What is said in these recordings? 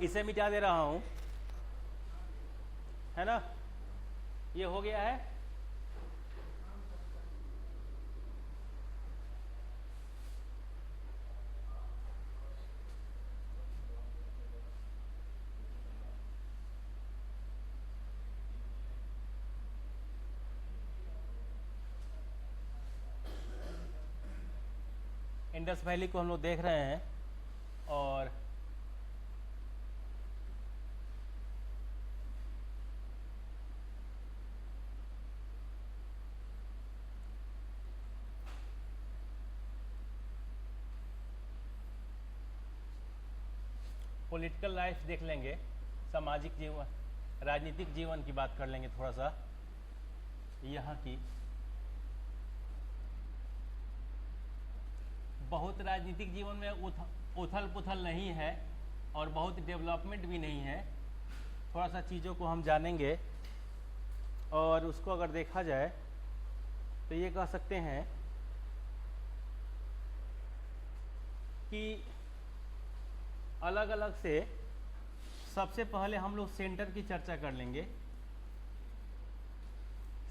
इसे मिटा दे रहा हूं, है ना। ये हो गया है। इंडस वैली को हम लोग देख रहे हैं और पॉलिटिकल लाइफ देख लेंगे, सामाजिक जीवन, राजनीतिक जीवन की बात कर लेंगे थोड़ा सा यहाँ की। बहुत राजनीतिक जीवन में उथल पुथल नहीं है और बहुत डेवलपमेंट भी नहीं है। थोड़ा सा चीज़ों को हम जानेंगे और उसको अगर देखा जाए तो ये कह सकते हैं कि अलग अलग से सबसे पहले हम लोग सेंटर की चर्चा कर लेंगे,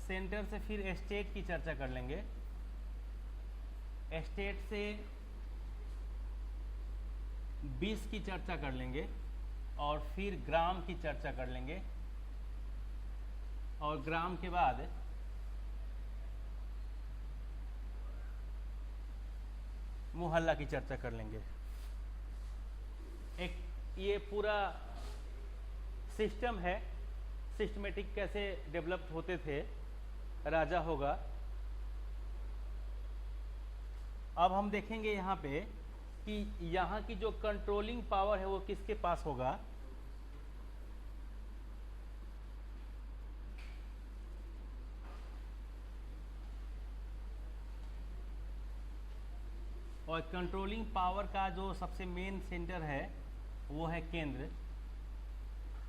सेंटर से फिर स्टेट की चर्चा कर लेंगे, स्टेट से 20 की चर्चा कर लेंगे और फिर ग्राम की चर्चा कर लेंगे और ग्राम के बाद मोहल्ला की चर्चा कर लेंगे। एक ये पूरा सिस्टम है, सिस्टमेटिक कैसे डेवलप होते थे राजा होगा। अब हम देखेंगे यहाँ पे कि यहाँ की जो कंट्रोलिंग पावर है वो किसके पास होगा। और कंट्रोलिंग पावर का जो सबसे मेन सेंटर है वो है केंद्र,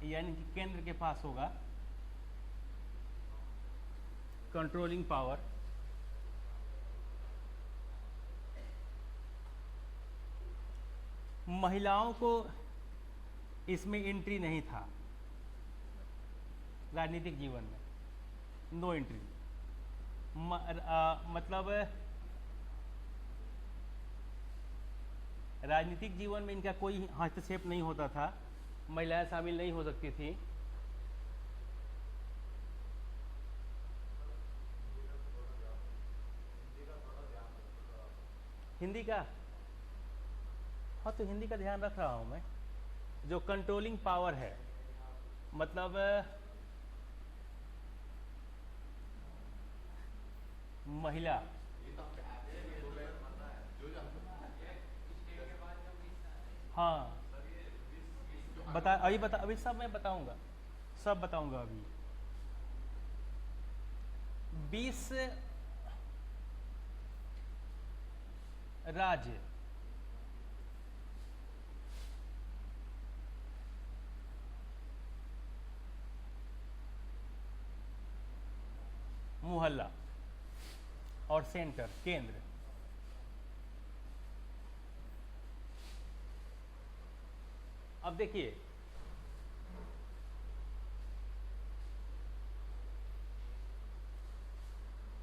यानी कि केंद्र के पास होगा कंट्रोलिंग पावर। महिलाओं को इसमें एंट्री नहीं था राजनीतिक जीवन में, नो एंट्री। मतलब राजनीतिक जीवन में इनका कोई हस्तक्षेप नहीं होता था, महिलाएं शामिल नहीं हो सकती थी। हिंदी का, हाँ तो हिंदी का ध्यान रख रहा हूँ मैं। जो कंट्रोलिंग पावर है मतलब महिला, हाँ अभी सब मैं बताऊंगा, सब बताऊंगा। अभी 20 राज्य मोहल्ला और सेंटर केंद्र। अब देखिए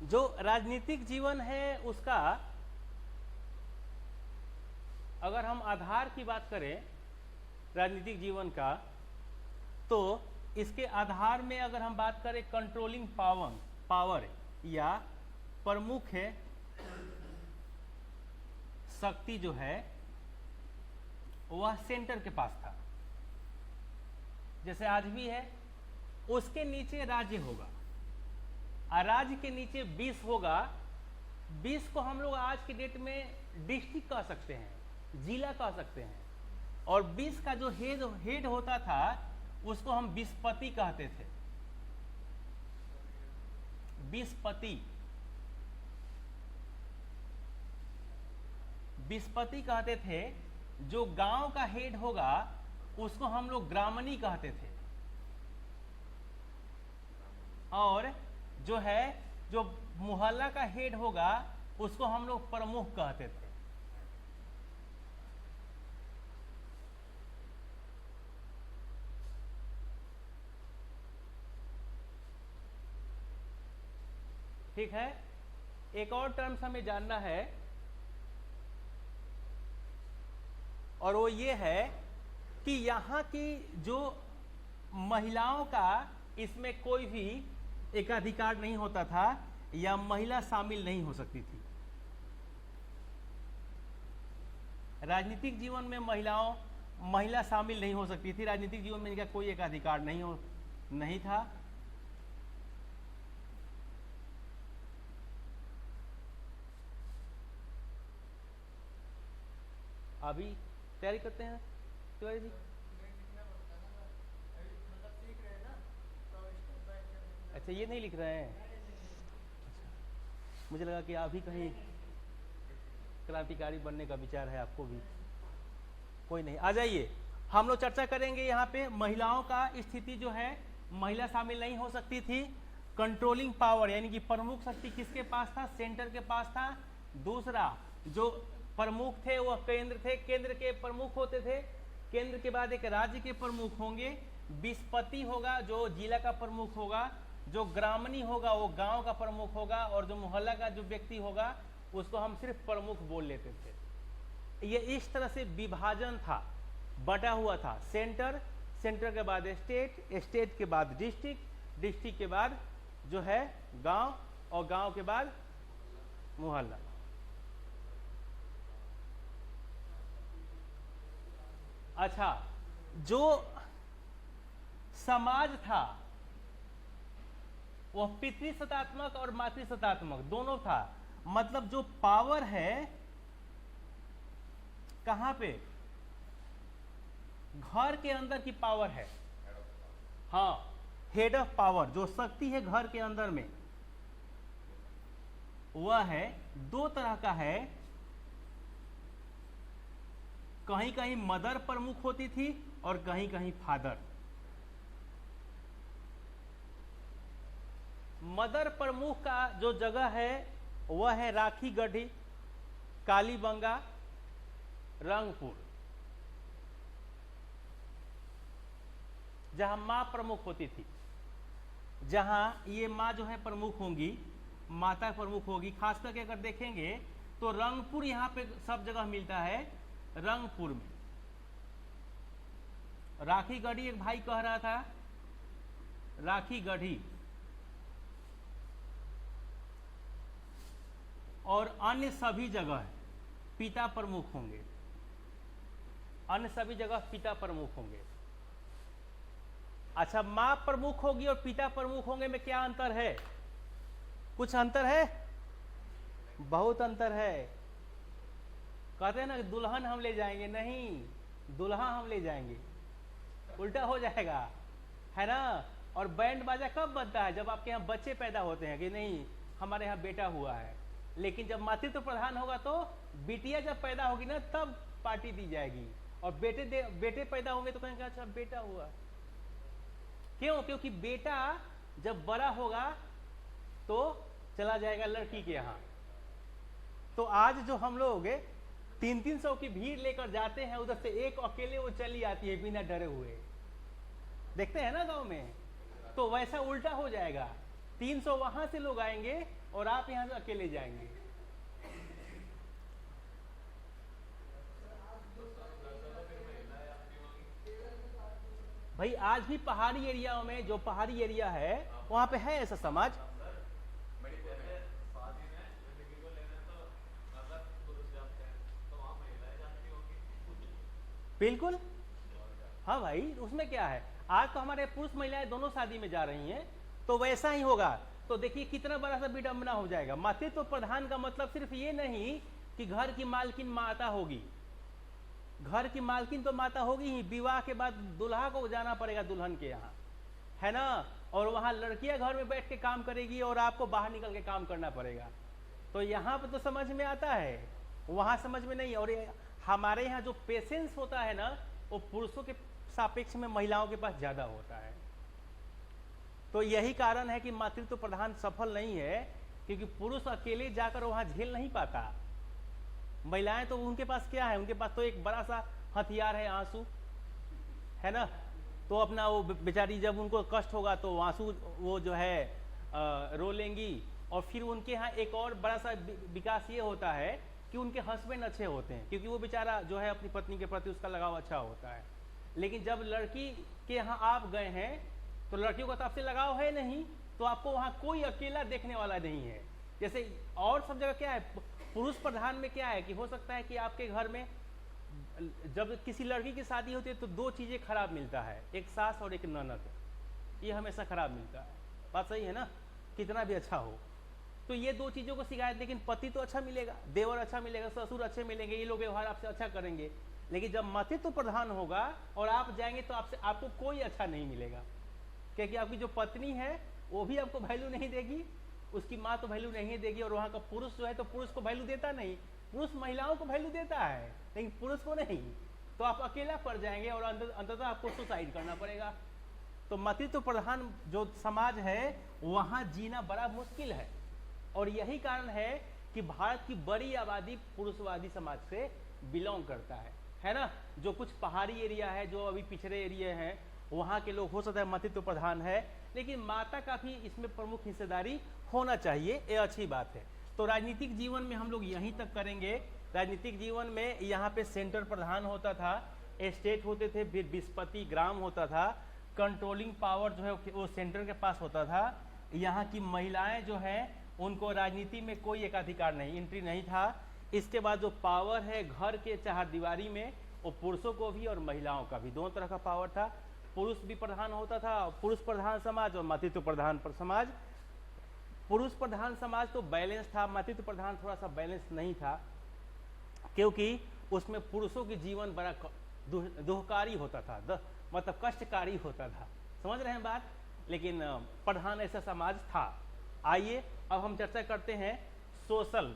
जो राजनीतिक जीवन है उसका अगर हम आधार की बात करें राजनीतिक जीवन का, तो इसके आधार में अगर हम बात करें कंट्रोलिंग पावर या प्रमुख है शक्ति जो है वह सेंटर के पास था, जैसे आज भी है। उसके नीचे राज्य होगा और राज्य के नीचे 20 होगा। 20 को हम लोग आज की डेट में डिस्ट्रिक्ट कह सकते हैं, जिला कह सकते हैं। और 20 का जो हेड होता था उसको हम विस्पति कहते थे, विस्पति कहते थे। जो गांव का हेड होगा उसको हम लोग ग्रामणी कहते थे, और जो मोहल्ला का हेड होगा उसको हम लोग प्रमुख कहते थे। ठीक है। एक और टर्म्स हमें जानना है, और वो ये है कि यहाँ की जो महिलाओं का इसमें कोई भी एकाधिकार नहीं होता था, या महिला शामिल नहीं हो सकती थी। राजनीतिक जीवन में महिला शामिल नहीं हो सकती थी, राजनीतिक जीवन में इनका कोई एकाधिकार नहीं था। अभी तैयारी करते हैं तिवारी जी। अच्छा, ये नहीं लिख रहे हैं। अच्छा, मुझे लगा कि आप भी कहीं क्रांतिकारी बनने का विचार है आपको भी। कोई नहीं, आ जाइए। हम लोग चर्चा करेंगे यहाँ पे महिलाओं का स्थिति जो है, महिला शामिल नहीं हो सकती थी। कंट्रोलिंग पावर यानी कि प्रमुख शक्ति किसके पास था? सेंटर के पास था। दूसरा, जो प्रमुख थे वह केंद्र थे, केंद्र के प्रमुख होते थे। केंद्र के बाद एक राज्य के प्रमुख होंगे, विस्पति होगा जो जिला का प्रमुख होगा, जो ग्रामणी होगा वो गांव का प्रमुख होगा, और जो मोहल्ला का जो व्यक्ति होगा उसको हम सिर्फ प्रमुख बोल लेते थे। ये इस तरह से विभाजन था, बटा हुआ था। सेंटर, सेंटर के बाद स्टेट, स्टेट के बाद डिस्ट्रिक्ट, डिस्ट्रिक्ट के बाद जो है गांव, और गांव के बाद मोहल्ला। अच्छा, जो समाज था वह पितृसत्तात्मक और मातृसत्तात्मक दोनों था। मतलब जो पावर है कहां पे? घर के अंदर की पावर है। हाँ, हेड ऑफ पावर, जो शक्ति है घर के अंदर में, वह है दो तरह का है। कहीं कहीं मदर प्रमुख होती थी और कहीं कहीं फादर। मदर प्रमुख का जो जगह है वह है राखी गढ़ी, कालीबंगा, रंगपुर, जहां मां प्रमुख होती थी। जहां ये मां जो है प्रमुख होंगी, माता प्रमुख होगी। खास करके अगर देखेंगे तो रंगपुर यहां पे सब जगह मिलता है। रंगपुर में राखी गढ़ी, एक भाई कह रहा था राखी गढ़ी, और अन्य सभी जगह पिता प्रमुख होंगे। अन्य सभी जगह पिता प्रमुख होंगे। अच्छा, मां प्रमुख होगी और पिता प्रमुख होंगे में क्या अंतर है? कुछ अंतर है? बहुत अंतर है। कहते हैं ना दुल्हन हम ले जाएंगे, नहीं, दुल्हा हम ले जाएंगे, उल्टा हो जाएगा, है ना। और बैंड बाजा कब बनता है? जब आपके यहाँ बच्चे पैदा होते हैं कि नहीं हमारे यहाँ बेटा हुआ है। लेकिन जब मातृत्व प्रधान होगा तो बिटिया जब पैदा होगी ना तब पार्टी दी जाएगी, और बेटे पैदा होंगे तो कहेंगे अच्छा बेटा हुआ। क्यों? क्योंकि बेटा जब बड़ा होगा तो चला जाएगा लड़की के यहाँ। तो आज जो हम लोग 300 की भीड़ लेकर जाते हैं, उधर से एक अकेले वो चली आती है बिना डरे हुए, देखते हैं ना गांव में। तो वैसा उल्टा हो जाएगा, 300 वहां से लोग आएंगे और आप यहां से अकेले जाएंगे। भाई आज भी पहाड़ी एरिया में, जो पहाड़ी एरिया है वहां पे है ऐसा समाज। बिल्कुल, हाँ भाई, उसमें क्या है। आज तो हमारे पुरुष महिलाएं दोनों शादी में जा रही हैं, तो वैसा ही होगा। तो देखिए कितना बड़ा सा विडंबना हो जाएगा। मातृत्व प्रधान का मतलब सिर्फ ये नहीं कि घर की मालकिन माता होगी। घर की मालकिन तो माता होगी ही, विवाह के बाद दुल्हा को जाना पड़ेगा दुल्हन के यहाँ, है ना। और वहां लड़कियां घर में बैठ के काम करेगी और आपको बाहर निकल के काम करना पड़ेगा। तो यहाँ पे तो समझ में आता है, वहां समझ में नहीं। और हमारे यहाँ जो पेशेंस होता है ना, वो पुरुषों के सापेक्ष में महिलाओं के पास ज्यादा होता है। तो यही कारण है कि मातृत्व प्रधान सफल नहीं है, क्योंकि पुरुष अकेले जाकर वहां झेल नहीं पाता। महिलाएं तो उनके पास क्या है, उनके पास तो एक बड़ा सा हथियार है, आंसू, है ना। तो अपना वो बेचारी जब उनको कष्ट होगा तो आंसू वो जो है रो लेंगी, और फिर उनके यहाँ एक और बड़ा सा विकास ये होता है कि उनके हस्बैंड अच्छे होते हैं, क्योंकि वो बेचारा जो है अपनी पत्नी के प्रति उसका लगाव अच्छा होता है। लेकिन जब लड़की के यहाँ आप गए हैं तो लड़कियों का तो आपसे लगाव है नहीं, तो आपको वहाँ कोई अकेला देखने वाला नहीं है। जैसे और सब जगह क्या है, पुरुष प्रधान में क्या है कि हो सकता है कि आपके घर में जब किसी लड़की की शादी होती है तो दो चीज़ें खराब मिलता है, एक सास और एक ननद, ये हमेशा खराब मिलता है। बात सही है ना, कितना भी अच्छा हो तो ये दो चीज़ों को शिकायत। लेकिन पति तो अच्छा मिलेगा, देवर अच्छा मिलेगा, ससुर अच्छे मिलेंगे, ये लोग व्यवहार आपसे अच्छा करेंगे। लेकिन जब मातृत्व प्रधान होगा और आप जाएंगे तो आपको कोई अच्छा नहीं मिलेगा, क्योंकि आपकी जो पत्नी है वो भी आपको वैल्यू नहीं देगी, उसकी माँ तो वैल्यू नहीं देगी, और वहाँ का पुरुष जो है तो पुरुष को वैल्यू देता नहीं। पुरुष महिलाओं को वैल्यू देता है लेकिन पुरुष को नहीं, तो आप अकेला पड़ जाएंगे और अंततः आपको सुसाइड करना पड़ेगा। तो मातृत्व प्रधान जो समाज है वहाँ जीना बड़ा मुश्किल है, और यही कारण है कि भारत की बड़ी आबादी पुरुषवादी समाज से बिलोंग करता है ना। जो कुछ पहाड़ी एरिया है, जो अभी पिछड़े एरिया हैं, वहाँ के लोग हो सकता है मातृत्व प्रधान है, लेकिन माता का भी इसमें प्रमुख हिस्सेदारी होना चाहिए, ये अच्छी बात है। तो राजनीतिक जीवन में हम लोग यहीं तक करेंगे। राजनीतिक जीवन में यहाँ पे सेंटर प्रधान होता था, स्टेट होते थे, फिर विस्पति ग्राम होता था, कंट्रोलिंग पावर जो है वो सेंटर के पास होता था। यहाँ की महिलाएं जो है उनको राजनीति में कोई एकाधिकार नहीं, एंट्री नहीं था। इसके बाद जो पावर है घर के चारदीवारी में, वो पुरुषों को भी और महिलाओं का भी, दोनों तरह का पावर था। पुरुष भी प्रधान होता था, पुरुष प्रधान समाज और मातृत्व प्रधान समाज। पुरुष प्रधान समाज तो बैलेंस था, मातृत्व प्रधान थोड़ा सा बैलेंस नहीं था, क्योंकि उसमें पुरुषों की जीवन बड़ा दुखकारी होता था, मतलब कष्टकारी होता था। समझ रहे हैं बात। लेकिन प्रधान ऐसा समाज था। आइए अब हम चर्चा करते हैं सोशल,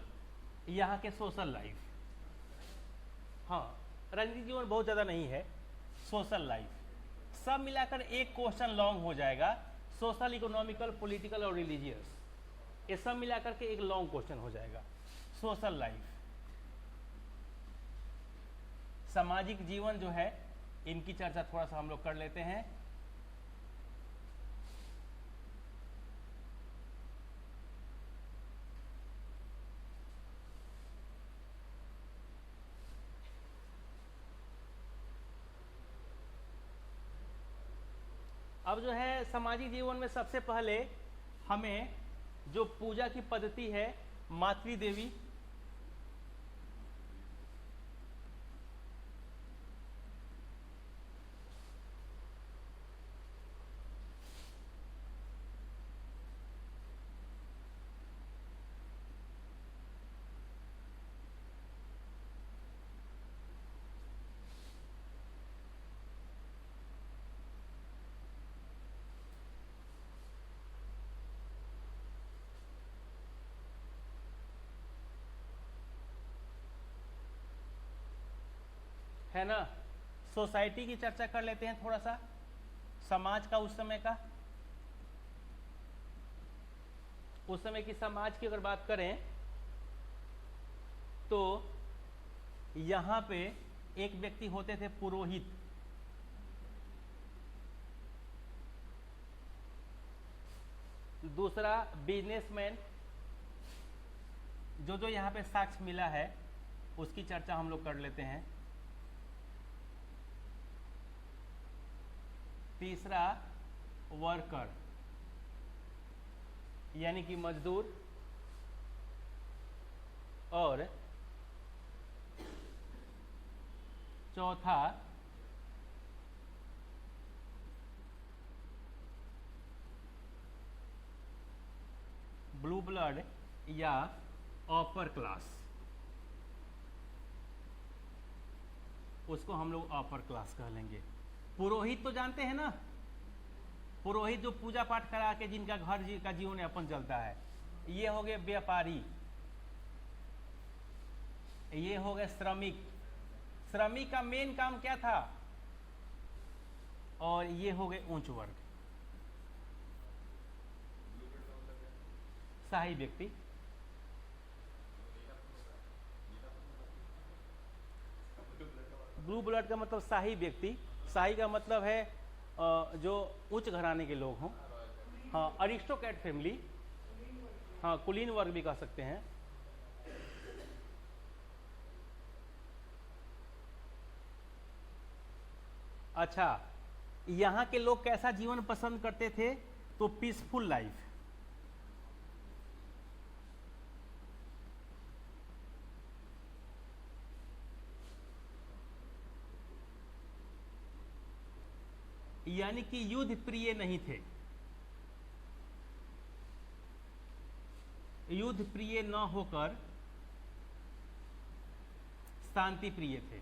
यहाँ के सोशल लाइफ। हाँ, राजनीतिक जीवन बहुत ज़्यादा नहीं है, सोशल लाइफ सब मिलाकर एक क्वेश्चन लॉन्ग हो जाएगा। सोशल, इकोनॉमिकल, पॉलिटिकल और रिलीजियस, ये सब मिलाकर के एक लॉन्ग क्वेश्चन हो जाएगा। सोशल लाइफ, सामाजिक जीवन जो है, इनकी चर्चा थोड़ा सा हम लोग कर लेते हैं। अब जो है सामाजिक जीवन में सबसे पहले हमें जो पूजा की पद्धति है, मातृदेवी, है ना। सोसाइटी की चर्चा कर लेते हैं थोड़ा सा, समाज का, उस समय का, उस समय की समाज की अगर बात करें तो यहाँ पे एक व्यक्ति होते थे पुरोहित, दूसरा बिजनेसमैन। जो यहाँ पे साक्ष्य मिला है उसकी चर्चा हम लोग कर लेते हैं। तीसरा वर्कर, यानी कि मजदूर, और चौथा ब्लू ब्लड या अपर क्लास, उसको हम लोग अपर क्लास कह लेंगे। पुरोहित तो जानते हैं ना, पुरोहित जो पूजा पाठ करा के जिनका घर का जीवन यापन चलता है। ये हो गए व्यापारी, ये हो गए श्रमिक। श्रमिक का मेन काम क्या था? और ये हो गए उच्च वर्ग, शाही व्यक्ति। ब्लू ब्लड का मतलब शाही व्यक्ति, शाही का मतलब है जो उच्च घराने के लोग हों। हाँ, अरिस्टोक्रेट फैमिली, हाँ, कुलीन वर्ग भी कह सकते हैं। अच्छा, यहाँ के लोग कैसा जीवन पसंद करते थे? तो पीसफुल लाइफ। यानी कि युद्ध प्रिय नहीं थे, युद्ध प्रिय न होकर शांति प्रिय थे।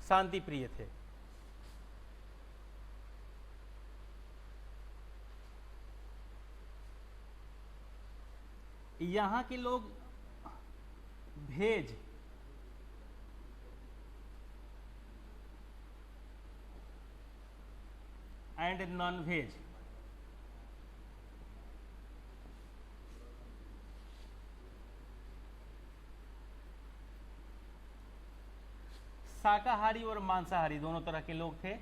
शांति प्रिय थे। यहां के लोग वेज एंड नॉन वेज शाकाहारी और मांसाहारी दोनों तरह के लोग थे।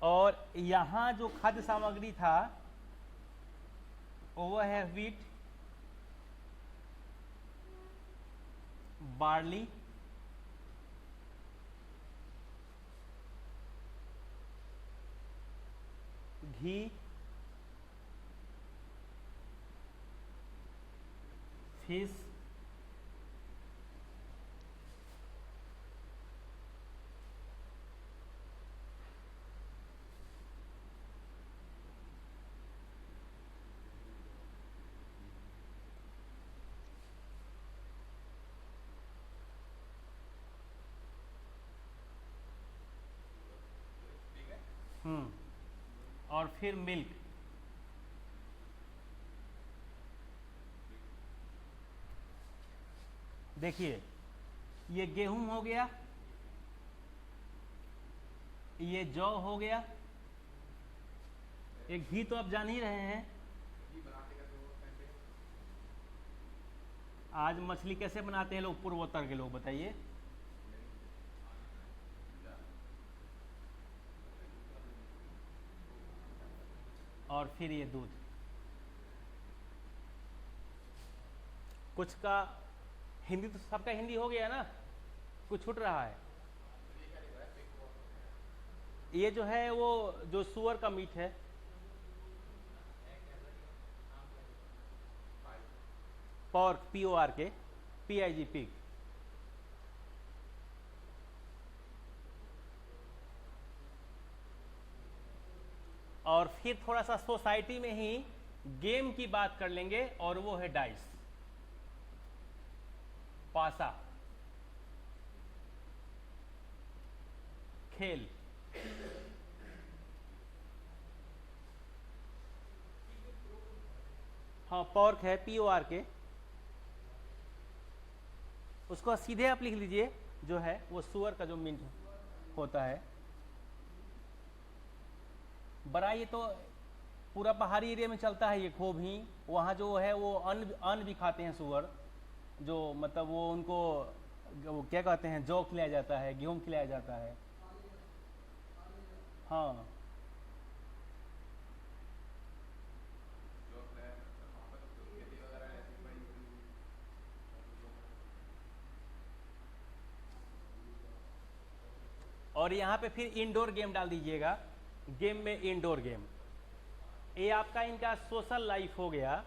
और यहाँ जो खाद्य सामग्री था वो है व्हीट, बार्ली, घी, फिश, और फिर मिल्क। देखिए, ये गेहूं हो गया, ये जौ हो गया, एक घी तो आप जान ही रहे हैं। आज मछली कैसे बनाते हैं लोग, पूर्वोत्तर के लोग, बताइए। और फिर ये दूध। कुछ का हिंदी तो सबका हिंदी हो गया ना, कुछ छूट रहा है। ये जो है वो जो सुअर का मीट है, पॉर्क, PORK, PIG, पिग। और फिर थोड़ा सा सोसाइटी में ही गेम की बात कर लेंगे, और वो है डाइस, पासा, खेल। हाँ, पॉर्क है, PORK। उसको सीधे आप लिख लीजिए, जो है वो सुअर का जो मीट होता है। बड़ा ये तो पूरा पहाड़ी एरिया में चलता है ये खूब ही। वहाँ जो है वो अन्न भी खाते हैं सुअर, जो मतलब वो उनको वो क्या कहते हैं, जौ खिलाया जाता है, गेहूँ खिलाया जाता है। हाँ, और यहाँ पे फिर इंडोर गेम डाल दीजिएगा। गेम में इंडोर गेम, ये आपका इनका सोशल लाइफ हो गया।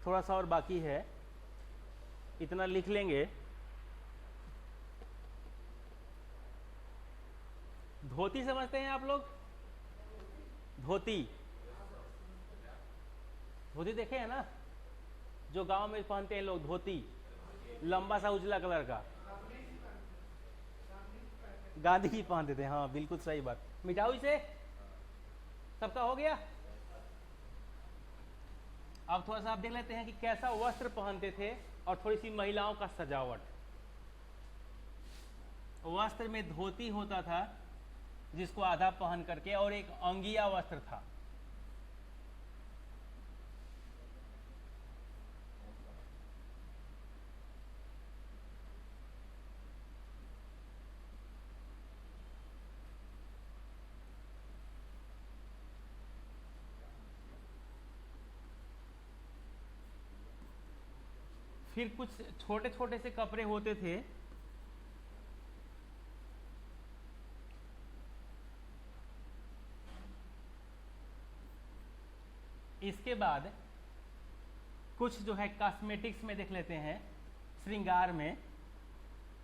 थोड़ा सा और बाकी है, इतना लिख लेंगे। धोती समझते हैं आप लोग? धोती, धोती देखे हैं ना, जो गांव में पहनते हैं लोग, धोती, लंबा सा उजला कलर का। गांधी जी पहनते थे, हाँ बिल्कुल सही बात। मिठाई से सबका हो गया। अब थोड़ा सा आप देख लेते हैं कि कैसा वस्त्र पहनते थे, और थोड़ी सी महिलाओं का सजावट। वस्त्र में धोती होता था जिसको आधा पहन करके, और एक अंगिया वस्त्र था। फिर कुछ छोटे छोटे से कपड़े होते थे, इसके बाद कुछ जो है कॉस्मेटिक्स में देख लेते हैं, श्रृंगार में।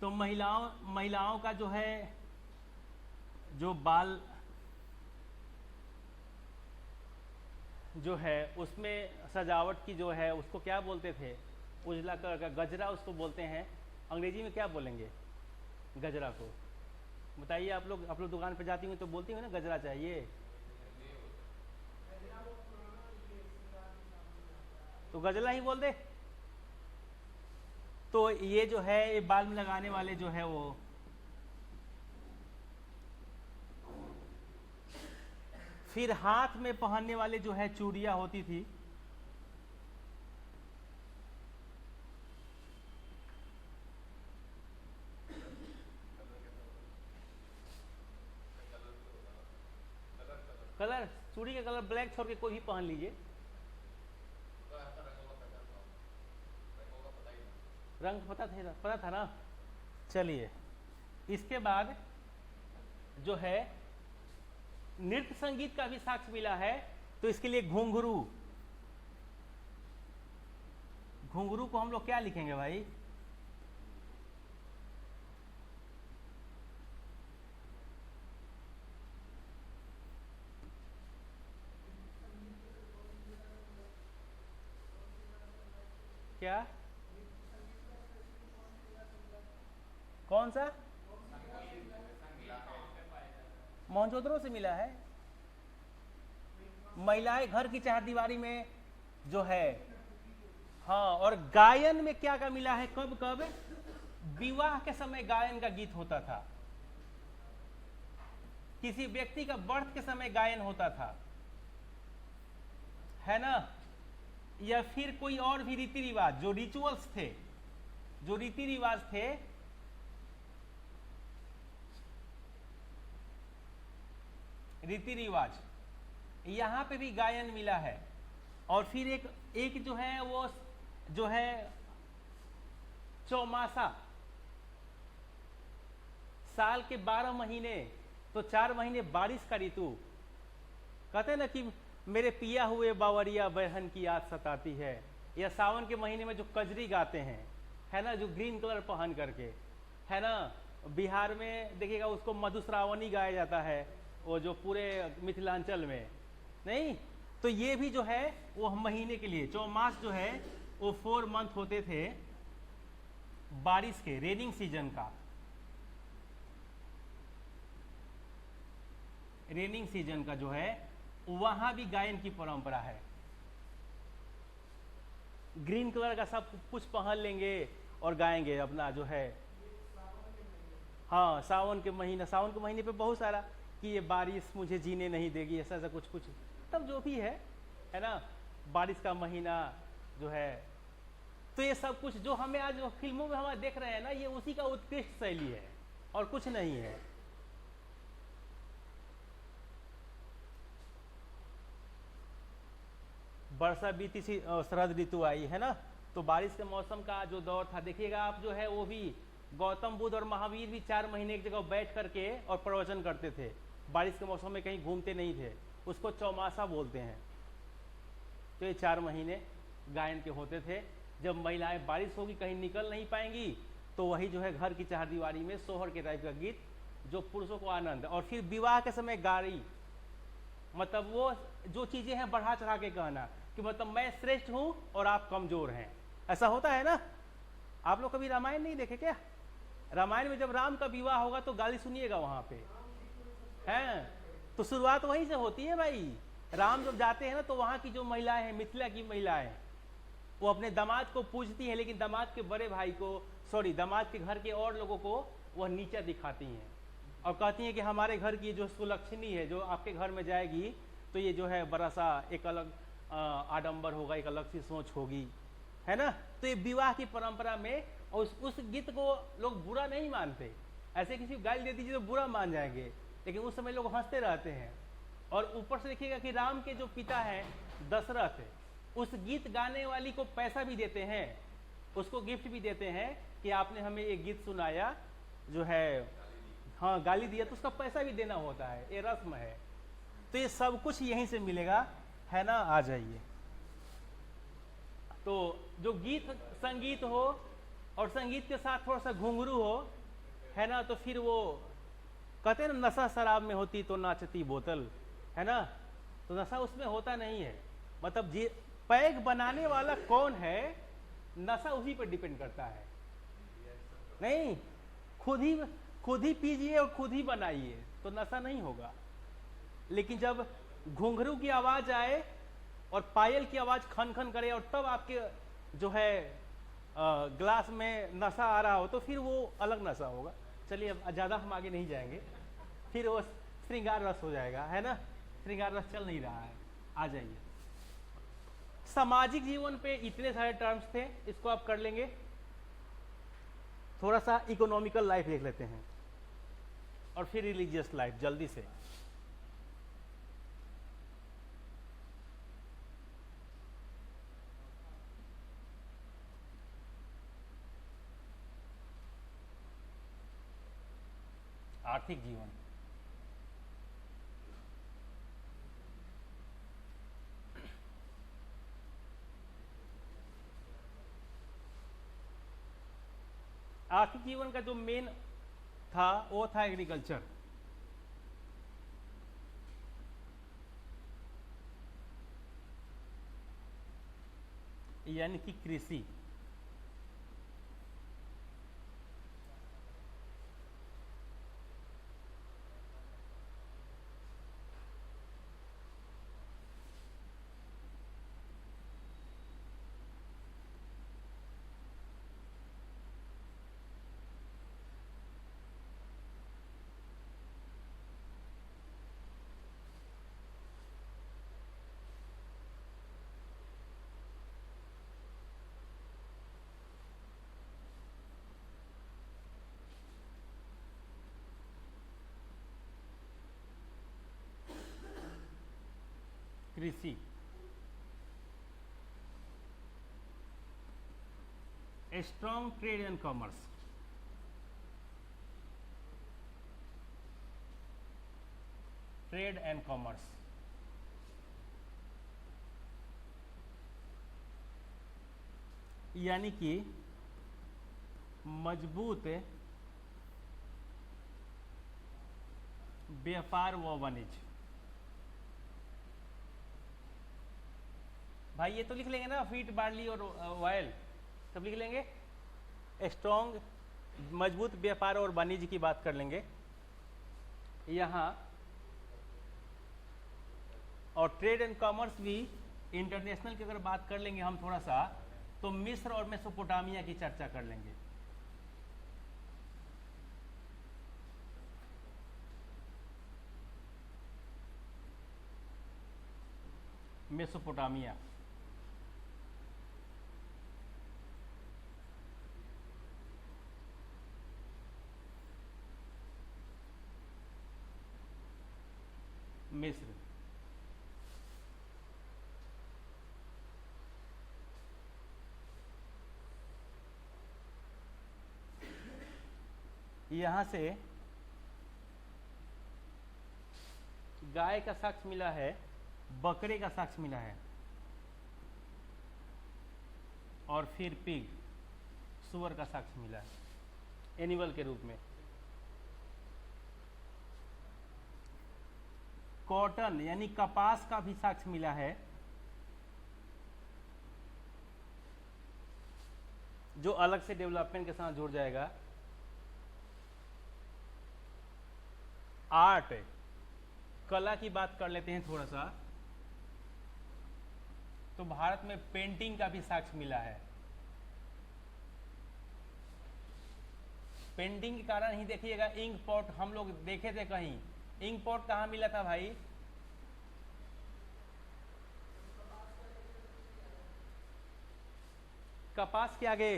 तो महिलाओं का जो है, जो बाल जो है उसमें सजावट की जो है उसको क्या बोलते थे, उजला कलर का गजरा उसको बोलते हैं। अंग्रेजी में क्या बोलेंगे गजरा को, बताइए। आप लोग दुकान पे जाती हुई तो बोलती हो ना गजरा चाहिए, तो गजला ही बोल दे। तो ये जो है ये बाल में लगाने वाले जो है वो फिर हाथ में पहनने वाले जो है चूड़ियां होती थी। कलर, चूड़ी का कलर ब्लैक छोड़ के कोई भी पहन लीजिए। रंग पता था ना। चलिए, इसके बाद जो है नृत्य संगीत का भी साक्ष्य मिला है। तो इसके लिए घुंघरू, घुंघरू को हम लोग क्या लिखेंगे भाई? क्या, कौन सा? मोहनजोदड़ो से मिला है। महिलाएं घर की चारदीवारी में जो है, हाँ। और गायन में क्या मिला है, कब कब? विवाह के समय गायन का गीत होता था, किसी व्यक्ति का बर्थ के समय गायन होता था, है ना। या फिर कोई और भी रीति रिवाज, जो रिचुअल्स थे, जो रीति रिवाज थे, रीति रिवाज, यहां पे भी गायन मिला है। और फिर एक जो है वो जो है चौमासा, साल के 12 महीने तो 4 महीने बारिश का ऋतु। कहते हैं ना कि मेरे पिया हुए बावरिया बहन की याद सताती है। या सावन के महीने में जो कजरी गाते हैं, है ना, जो ग्रीन कलर पहन करके, है ना। बिहार में देखिएगा उसको मधुश्रावणी गाया जाता है, वो जो पूरे मिथिलांचल में नहीं। तो ये भी जो है वो महीने के लिए, चौमास जो है वो 4 मंथ होते थे बारिश के, रेनिंग सीजन का, रेनिंग सीजन का जो है वहां भी गायन की परंपरा है। ग्रीन कलर का सब कुछ पहन लेंगे और गाएंगे अपना जो है। हाँ, सावन के महीने पे बहुत सारा कि ये बारिश मुझे जीने नहीं देगी, ऐसा ऐसा कुछ कुछ, तब जो भी है ना, बारिश का महीना जो है। तो ये सब कुछ जो हमें आज फिल्मों में हम देख रहे हैं ना, ये उसी का उत्कृष्ट शैली है और कुछ नहीं है। वर्षा बीती सी शरद ऋतु आई, है ना। तो बारिश के मौसम का जो दौर था, देखिएगा आप जो है वो भी गौतम बुद्ध और महावीर भी 4 महीने एक जगह बैठ करके और प्रवचन करते थे। बारिश के मौसम में कहीं घूमते नहीं थे, उसको चौमासा बोलते हैं। तो ये 4 महीने गायन के होते थे। जब महिलाएं बारिश होगी कहीं निकल नहीं पाएंगी, तो वही जो है घर की चारदीवारी में सोहर के टाइप का गीत, जो पुरुषों को आनंद। और फिर विवाह के समय गाड़ी, मतलब वो जो चीजें हैं बढ़ा चढ़ा के कहना कि मतलब मैं श्रेष्ठ हूं और आप कमजोर हैं, ऐसा होता है ना। आप लोग कभी रामायण नहीं देखे क्या? रामायण में जब राम का विवाह होगा तो गाली सुनिएगा वहां पे, हैं। तो शुरुआत वहीं से होती है भाई। राम जब जाते हैं ना, तो वहां की जो महिलाएं हैं, मिथिला की महिलाएं, वो अपने दामाद को पूजती हैं, लेकिन दामाद के बड़े भाई को, सॉरी, दामाद के घर के और लोगों को वह नीचा दिखाती हैं और कहती हैं कि हमारे घर की जो सुलक्षणी है, जो आपके घर में जाएगी तो ये जो है बड़ा सा एक अलग आडंबर होगा, एक अलग सी सोच होगी, है ना। तो ये विवाह की परंपरा में और उस गीत को लोग बुरा नहीं मानते। ऐसे किसी को गाली दे दीजिए तो बुरा मान जाएंगे, लेकिन उस समय लोग हंसते रहते हैं। और ऊपर से देखिएगा कि राम के जो पिता हैं दशरथ, उस गीत गाने वाली को पैसा भी देते हैं, उसको गिफ्ट भी देते हैं कि आपने हमें ये गीत सुनाया, जो है हाँ गाली दिया तो उसका पैसा भी देना होता है, ये रस्म है। तो ये सब कुछ यहीं से मिलेगा, है ना। आ जाइए। तो जो गीत संगीत हो और संगीत के साथ थोड़ा सा घुंघरू हो, है ना, तो फिर वो कहते हैं ना, नशा शराब में होती तो नाचती बोतल, है ना। तो नशा उसमें होता नहीं है, मतलब जी पैग बनाने वाला कौन है, नशा उसी पर डिपेंड करता है। नहीं, खुद ही पीजिए और खुद ही बनाइए तो नशा नहीं होगा। लेकिन जब घुंघरू की आवाज आए और पायल की आवाज खन खन करे और तब आपके जो है ग्लास में नशा आ रहा हो, तो फिर वो अलग नशा होगा। चलिए अब ज़्यादा हम आगे नहीं जाएंगे, फिर वो श्रृंगार रस हो जाएगा, है ना। श्रृंगार रस चल नहीं रहा है। आ जाइए। सामाजिक जीवन पे इतने सारे टर्म्स थे, इसको आप कर लेंगे। थोड़ा सा इकोनॉमिकल लाइफ देख लेते हैं और फिर रिलीजियस लाइफ जल्दी से। आर्थिक जीवन, आर्थिक जीवन का जो मेन था वो था एग्रीकल्चर। यानी कि कृषि। कृषि, strong trade and commerce, trade and commerce, यानी कि मजबूत व्यापार व वाणिज्य। भाई ये तो लिख लेंगे ना, व्हीट बार्ली और ऑयल सब लिख लेंगे। स्ट्रॉन्ग मजबूत व्यापार और वाणिज्य की बात कर लेंगे यहाँ। और ट्रेड एंड कॉमर्स भी इंटरनेशनल की अगर बात कर लेंगे हम थोड़ा सा, तो मिस्र और मेसोपोटामिया की चर्चा कर लेंगे। मेसोपोटामिया, मिस्र, यहां से गाय का साक्ष्य मिला है, बकरे का साक्ष्य मिला है, और फिर पिग सुअर का साक्ष्य मिला है एनिमल के रूप में। कॉटन यानी कपास का भी साक्ष्य मिला है, जो अलग से डेवलपमेंट के साथ जुड़ जाएगा। आर्ट, कला की बात कर लेते हैं थोड़ा सा, तो भारत में पेंटिंग का भी साक्ष्य मिला है। पेंटिंग के कारण ही देखिएगा इंक पॉट हम लोग देखे थे कहीं, इंक पॉट कहाँ मिला था भाई? कपास के आगे,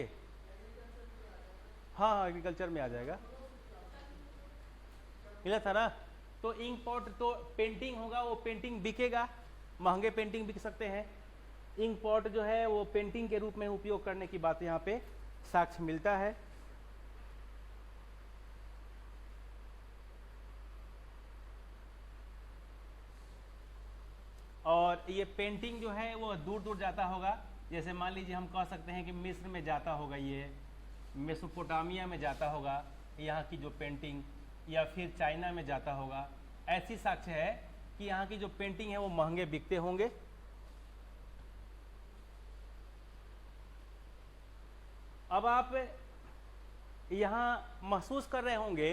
हाँ हाँ एग्रीकल्चर में आ जाएगा, मिला था ना। तो इंक पॉट तो पेंटिंग होगा, वो पेंटिंग बिकेगा, महंगे पेंटिंग बिक सकते हैं। इंक पॉट जो है वो पेंटिंग के रूप में उपयोग करने की बात यहाँ पे साक्ष्य मिलता है। और ये पेंटिंग जो है वो दूर दूर जाता होगा, जैसे मान लीजिए हम कह सकते हैं कि मिस्र में जाता होगा, ये मेसोपोटामिया में जाता होगा यहाँ की जो पेंटिंग, या फिर चाइना में जाता होगा। ऐसी साक्ष्य है कि यहाँ की जो पेंटिंग है वो महंगे बिकते होंगे। अब आप यहाँ महसूस कर रहे होंगे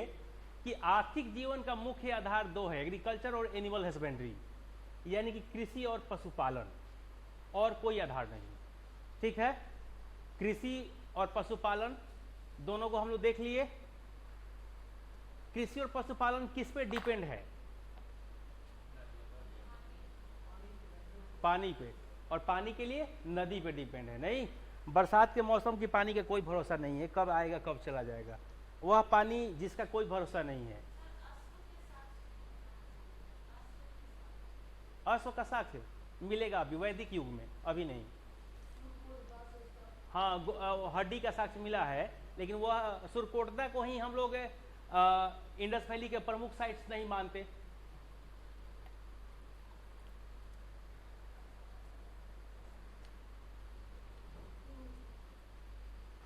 कि आर्थिक जीवन का मुख्य आधार दो है, एग्रीकल्चर और एनिमल हस्बेंड्री, यानी कि कृषि और पशुपालन, और कोई आधार नहीं। ठीक है, कृषि और पशुपालन दोनों को हम लोग देख लिए। कृषि और पशुपालन किस पे डिपेंड है? पानी पे, और पानी के लिए नदी पे डिपेंड है। नहीं, बरसात के मौसम की पानी का कोई भरोसा नहीं है, कब आएगा कब चला जाएगा, वह पानी जिसका कोई भरोसा नहीं है। अश्व का साक्ष्य मिलेगा अभी वैदिक युग में, अभी नहीं। हाँ, हड्डी का साक्ष्य मिला है, लेकिन वह सुरकोटदा को ही हम लोग इंडस वैली के प्रमुख साइट्स नहीं मानते।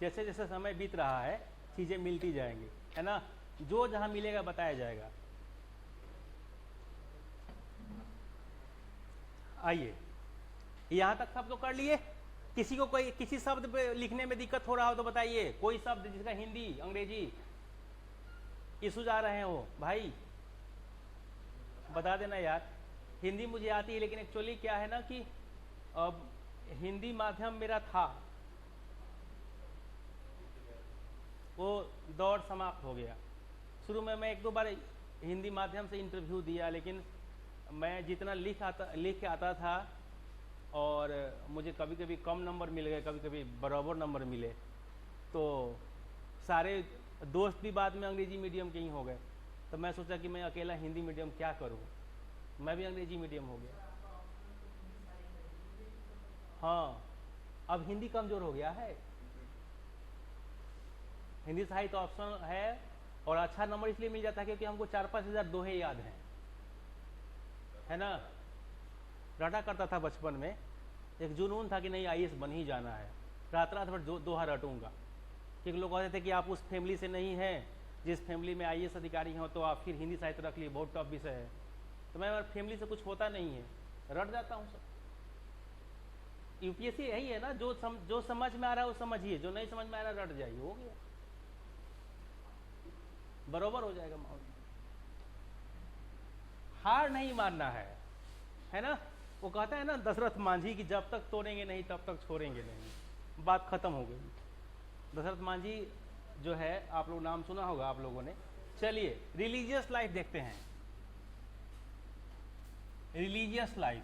जैसे जैसे समय बीत रहा है चीजें मिलती जाएंगी, है ना, जो जहां मिलेगा बताया जाएगा। आइए, यहां तक सब तो कर लिए। किसी को कोई किसी शब्द पे लिखने में दिक्कत हो रहा हो तो बताइए, कोई शब्द जिसका हिंदी अंग्रेजी इशूज आ रहे हो भाई, बता देना यार। हिंदी मुझे आती है, लेकिन एक्चुअली क्या है ना कि अब हिंदी माध्यम मेरा था, वो दौर समाप्त हो गया। शुरू में मैं एक दो बार हिंदी माध्यम से इंटरव्यू दिया, लेकिन मैं जितना लिख के आता था, और मुझे कभी कभी कम नंबर मिल गए, कभी कभी बराबर नंबर मिले, तो सारे दोस्त भी बाद में अंग्रेजी मीडियम के ही हो गए। तो मैं सोचा कि मैं अकेला हिंदी मीडियम क्या करूं, मैं भी अंग्रेजी मीडियम हो गया। हाँ, अब हिंदी कमज़ोर हो गया है। हिंदी साहित्य ऑप्शन है, और अच्छा नंबर इसलिए मिल जाता है क्योंकि हमको 4-5 हज़ार दोहे याद हैं, है ना। रटा करता था बचपन में, एक जुनून था कि नहीं आईएएस बन ही जाना है, रात रात भर दोहा रटूंगा। क्योंकि लोग कहते थे कि आप उस फैमिली से नहीं हैं जिस फैमिली में आईएएस अधिकारी हो, तो आप फिर हिंदी साहित्य रख लिए, बहुत टफ विषय है। तो मैं फैमिली से कुछ होता नहीं है, रट जाता हूँ सब। यूपीएससी यही है ना, जो समझ में आ रहा है वो समझिए, जो नहीं समझ में आ रहा है रट जाइए, हो गया, बरोबर हो जाएगा माहौल। हार नहीं मानना है ना। वो कहता है ना दशरथ मांझी कि जब तक तोड़ेंगे नहीं तब तक छोड़ेंगे नहीं, बात खत्म हो गई। दशरथ मांझी जो है, आप लोग नाम सुना होगा आप लोगों ने। चलिए रिलीजियस लाइफ देखते हैं। रिलीजियस लाइफ,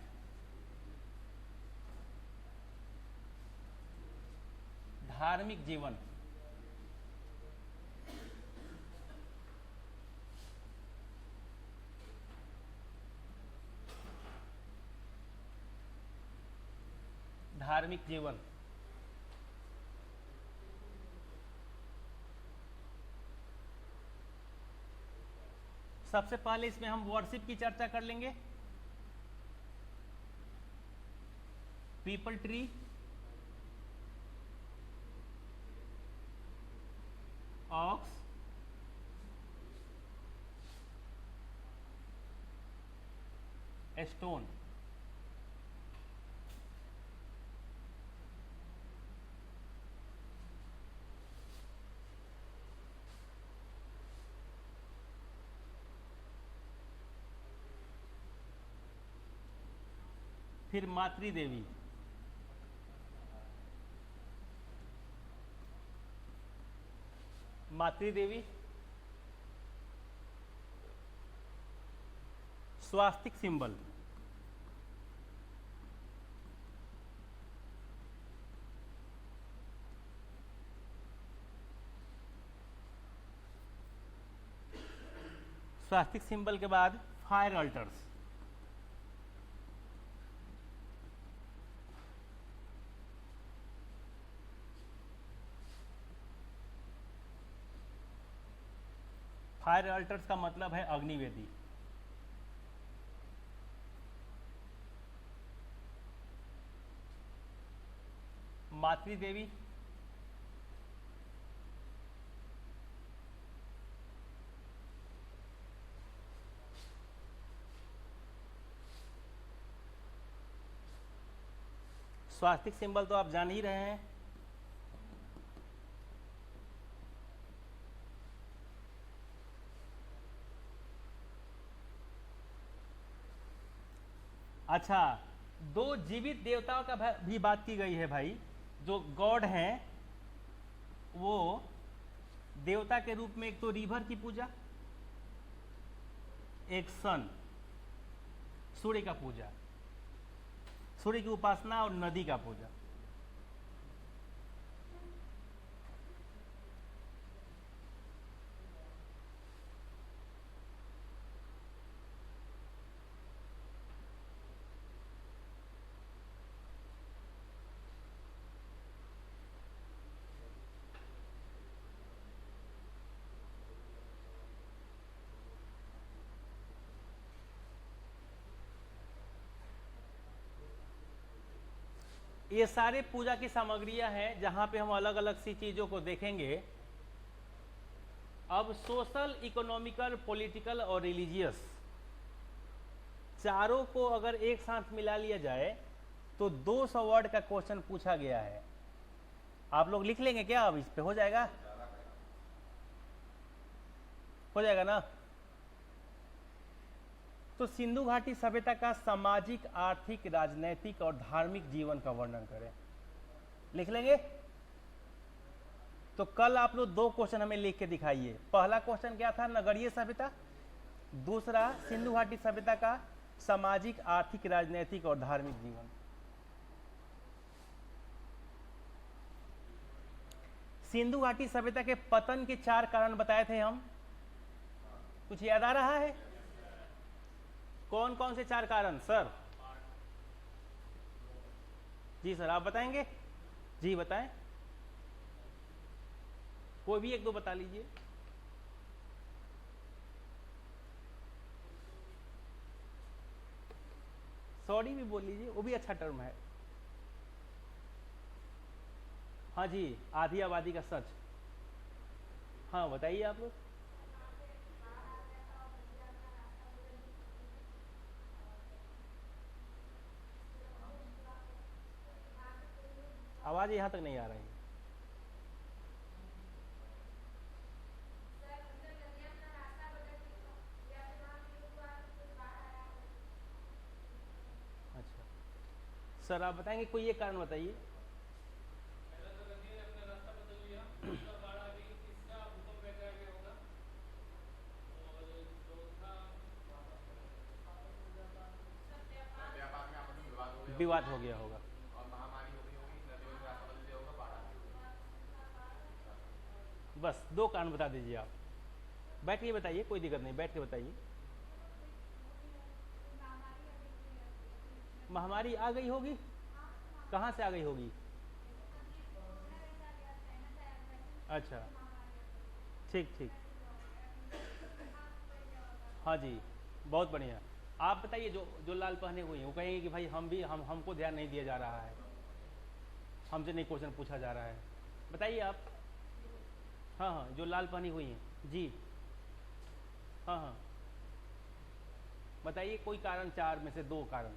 धार्मिक जीवन, धार्मिक जीवन। सबसे पहले इसमें हम वर्शिप की चर्चा कर लेंगे। People tree, ox, stone. फिर मातृ देवी, मातृ देवी, स्वास्तिक सिंबल, स्वास्तिक सिंबल के बाद फायर अल्टर्स, फायर अल्टर्स का मतलब है अग्निवेदी। मातृ देवी, स्वास्तिक सिंबल तो आप जान ही रहे हैं। अच्छा, दो जीवित देवताओं का भी बात की गई है भाई। जो गॉड हैं वो देवता के रूप में एक तो रिवर की पूजा, एक सन सूर्य का पूजा, सूर्य की उपासना और नदी का पूजा। ये सारे पूजा की सामग्रियां हैं जहां पे हम अलग अलग सी चीजों को देखेंगे। अब सोशल, इकोनॉमिकल, पॉलिटिकल और रिलीजियस चारों को अगर एक साथ मिला लिया जाए तो 200 वर्ड का क्वेश्चन पूछा गया है। आप लोग लिख लेंगे क्या? अब इस पे हो जाएगा, हो जाएगा ना? तो सिंधु घाटी सभ्यता का सामाजिक, आर्थिक, राजनैतिक और धार्मिक जीवन का वर्णन करें। लिख लेंगे? तो कल आप लोग 2 क्वेश्चन हमें लिख के दिखाइए। पहला क्वेश्चन क्या था? नगरीय सभ्यता। दूसरा सिंधु घाटी सभ्यता का सामाजिक, आर्थिक, राजनैतिक और धार्मिक जीवन। सिंधु घाटी सभ्यता के पतन के 4 कारण बताए थे हम। कुछ याद आ रहा है? कौन कौन से 4 कारण सर? जी सर, आप बताएंगे? जी बताएं, कोई भी 1-2 बता लीजिए। सॉरी भी बोल लीजिए, वो भी अच्छा टर्म है। हाँ जी, आधी आबादी का सच। हाँ बताइए आप लोग। आवाज यहां तक नहीं आ रही। अच्छा सर, आप बताएंगे? कोई एक कारण बताइए। विवाद हो गया होगा। बस 2 कारण बता दीजिए आप। बैठ के बताइए, कोई दिक्कत नहीं, बैठ के बताइए। महामारी आ गई होगी? कहाँ से आ गई होगी? अच्छा, ठीक ठीक, हाँ जी, बहुत बढ़िया। आप बताइए, जो लाल पहने हुए हैं वो कहेंगे कि भाई हमको ध्यान नहीं दिया जा रहा है, हमसे नहीं क्वेश्चन पूछा जा रहा है। बताइए आप। हाँ हाँ, जो लाल पहनी हुई हैं जी। हाँ हाँ, बताइए कोई कारण, 4 में से 2 कारण।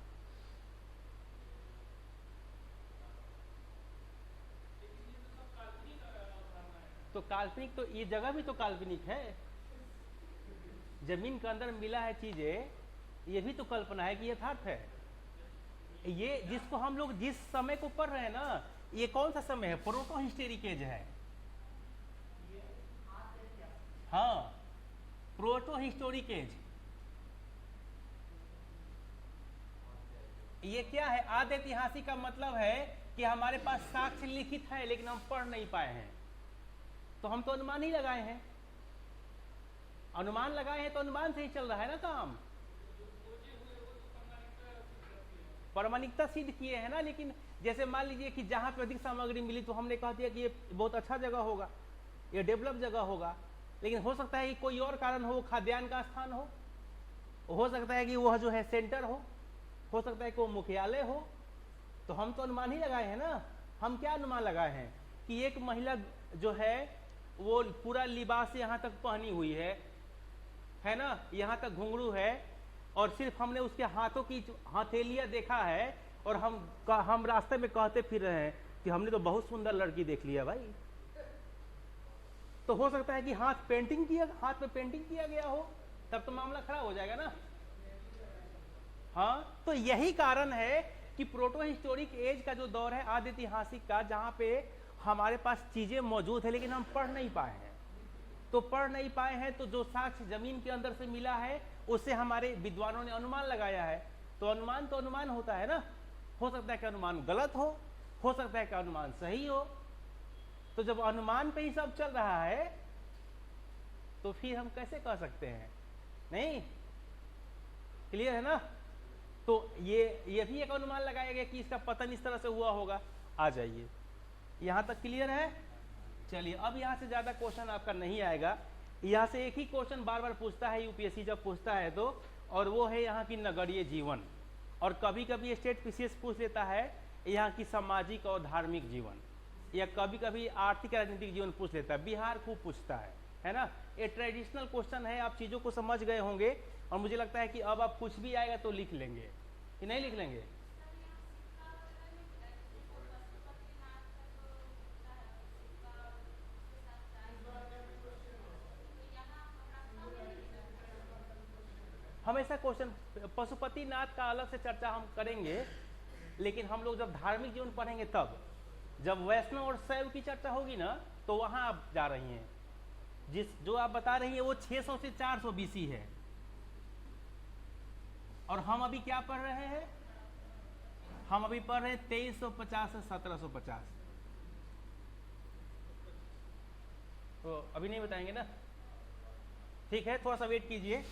तो काल्पनिक, तो ये जगह भी तो काल्पनिक है। जमीन के अंदर मिला है चीजें, ये भी तो कल्पना है कि यथार्थ है। ये जिसको हम लोग जिस समय को पढ़ रहे हैं ना, ये कौन सा समय है? प्रोटो हिस्टेरिक एज है। हाँ, प्रोटो हिस्टोरिक एज। ये क्या है? आदि ऐतिहासिक का मतलब है कि हमारे पास साक्ष्य लिखित है लेकिन हम पढ़ नहीं पाए हैं, तो हम तो अनुमान ही लगाए हैं। अनुमान लगाए हैं तो अनुमान से ही चल रहा है ना काम। प्रामाणिकता सिद्ध किए हैं ना, लेकिन जैसे मान लीजिए कि जहां पे अधिक सामग्री मिली तो हमने कह दिया कि ये बहुत अच्छा जगह होगा, ये डेवलप जगह होगा, लेकिन हो सकता है कि कोई और कारण हो, खाद्यान्न का स्थान हो सकता है कि वह जो है सेंटर हो सकता है कि वो मुख्यालय हो। तो हम तो अनुमान ही लगाए हैं ना। हम क्या अनुमान लगाए हैं कि एक महिला जो है वो पूरा लिबास यहाँ तक पहनी हुई है ना, यहाँ तक घुंघरू है, और सिर्फ हमने उसके हाथों की हथेलियां देखा है, और हम रास्ते में कहते फिर रहे हैं कि हमने तो बहुत सुंदर लड़की देख लिया भाई। तो हो सकता है कि हाथ पे पेंटिंग किया गया हो, तब तो मामला खराब हो जाएगा ना। हाँ, तो यही कारण है कि प्रोटो हिस्टोरिक एज का जो दौर है, आदि ऐतिहासिक का, जहां पे हमारे पास चीजें मौजूद है लेकिन हम पढ़ नहीं पाए हैं। तो पढ़ नहीं पाए हैं तो जो साक्ष्य जमीन के अंदर से मिला है उससे हमारे विद्वानों ने अनुमान लगाया है। तो अनुमान होता है ना। हो सकता है कि अनुमान गलत हो सकता है कि अनुमान सही हो। तो जब अनुमान पे ही सब चल रहा है तो फिर हम कैसे कह सकते हैं? नहीं, क्लियर है ना। तो ये भी एक अनुमान लगाया गया कि इसका पतन इस तरह से हुआ होगा। आ जाइए, यहां तक क्लियर है। चलिए, अब यहां से ज्यादा क्वेश्चन आपका नहीं आएगा। यहां से एक ही क्वेश्चन बार बार पूछता है यूपीएससी, जब पूछता है तो, और वो है यहाँ की नगरीय जीवन, और कभी कभी स्टेट पीसीएस पूछ लेता है यहाँ की सामाजिक और धार्मिक जीवन, या कभी कभी आर्थिक राजनीतिक जीवन पूछ लेता है। बिहार खूब पूछता है ना। ये ट्रेडिशनल क्वेश्चन है, आप चीजों को समझ गए होंगे, और मुझे लगता है कि अब आप कुछ भी आएगा तो लिख लेंगे कि नहीं लिख लेंगे। हमेशा क्वेश्चन पशुपतिनाथ का अलग से चर्चा हम करेंगे, लेकिन हम लोग जब धार्मिक जीवन पढ़ेंगे तब, जब वैष्णव और शैव की चर्चा होगी ना, तो वहां आप जा रही हैं। जो आप बता रही हैं वो 600 से 400 बीसी है, और हम अभी क्या पढ़ रहे हैं? हम अभी पढ़ रहे हैं 2350 से 1750। तो अभी नहीं बताएंगे ना, ठीक है, थोड़ा सा वेट कीजिए,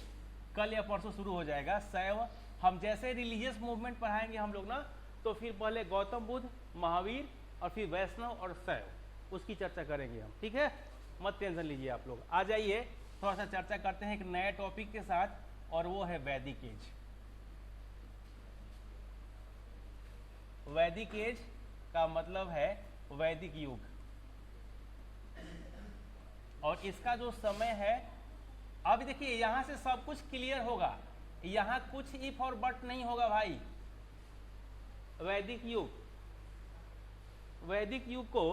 कल या परसों शुरू हो जाएगा शैव। हम जैसे रिलीजियस मूवमेंट पढ़ाएंगे हम लोग ना, तो फिर पहले गौतम बुद्ध, महावीर, और फिर वैष्णव और शैव, उसकी चर्चा करेंगे हम, ठीक है। मत टेंशन लीजिए आप लोग। आ जाइए, थोड़ा सा चर्चा करते हैं एक नए टॉपिक के साथ, और वो है वैदिक एज। वैदिक एज का मतलब है वैदिक युग, और इसका जो समय है, अब देखिए यहां से सब कुछ क्लियर होगा, यहां कुछ इफ और बट नहीं होगा भाई। वैदिक युग को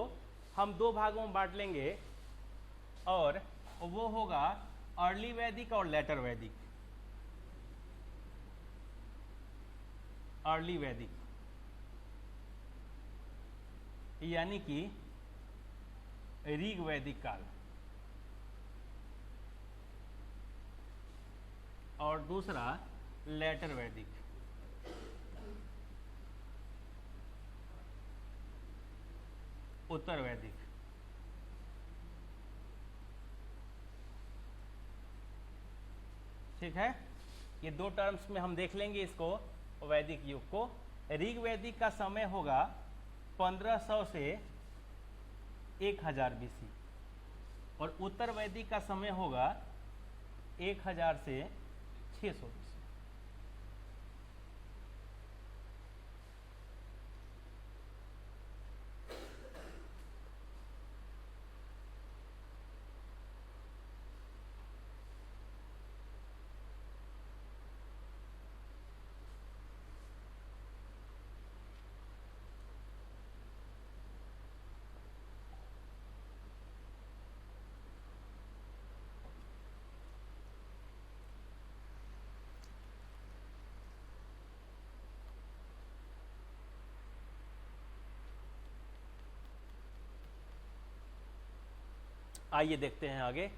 हम दो भागों में बांट लेंगे, और वो होगा अर्ली वैदिक और लेटर वैदिक। अर्ली वैदिक यानी कि ऋग वैदिक काल, और दूसरा लेटर वैदिक। उत्तर वैदिक। ठीक है, ये दो टर्म्स में हम देख लेंगे इसको, वैदिक युग को। ऋग वैदिक का समय होगा 1500 से 1000 बीसी, और उत्तर वैदिक का समय होगा 1000 से 600 बीसी। आइए देखते हैं आगे।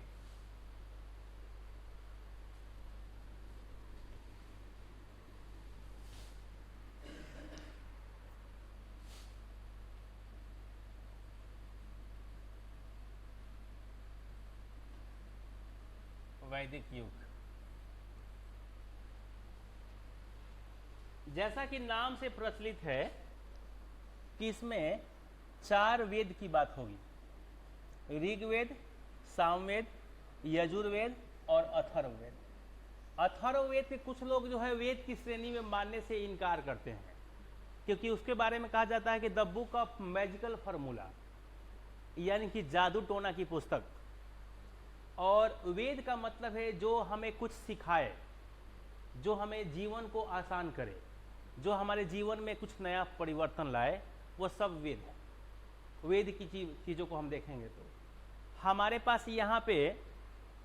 वैदिक युग। जैसा कि नाम से प्रचलित है कि इसमें 4 वेद की बात होगी, ऋग्वेद, सामवेद, यजुर्वेद और अथर्ववेद। अथर्ववेद के कुछ लोग जो है वेद की श्रेणी में मानने से इनकार करते हैं, क्योंकि उसके बारे में कहा जाता है कि the book of magical formula, यानी कि जादू टोना की पुस्तक। और वेद का मतलब है जो हमें कुछ सिखाए, जो हमें जीवन को आसान करे, जो हमारे जीवन में कुछ नया परिवर्तन लाए, वो सब वेद है। वेद की चीज़ों को हम देखेंगे तो हमारे पास यहाँ पे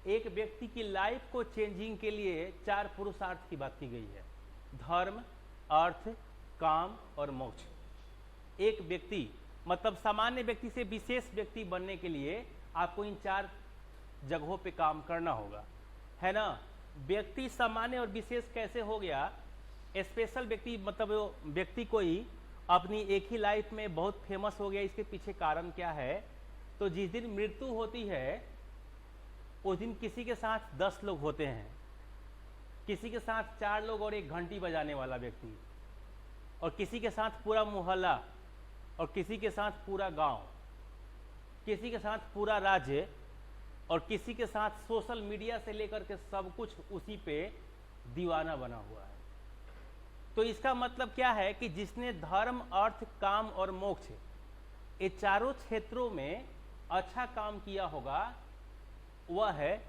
एक व्यक्ति की लाइफ को चेंजिंग के लिए 4 पुरुषार्थ की बात की गई है, धर्म, अर्थ, काम और मोक्ष। एक व्यक्ति मतलब सामान्य व्यक्ति से विशेष व्यक्ति बनने के लिए आपको इन 4 जगहों पे काम करना होगा, है ना। व्यक्ति सामान्य और विशेष कैसे हो गया? स्पेशल व्यक्ति मतलब व्यक्ति कोई अपनी एक ही लाइफ में बहुत फेमस हो गया, इसके पीछे कारण क्या है? तो जिस दिन मृत्यु होती है उस दिन किसी के साथ 10 लोग होते हैं, किसी के साथ 4 लोग और एक घंटी बजाने वाला व्यक्ति, और किसी के साथ पूरा मोहल्ला, और किसी के साथ पूरा गांव, किसी के साथ पूरा राज्य, और किसी के साथ सोशल मीडिया से लेकर के सब कुछ उसी पे दीवाना बना हुआ है। तो इसका मतलब क्या है कि जिसने धर्म, अर्थ, काम और मोक्ष ये चारों क्षेत्रों में अच्छा काम किया होगा, वह है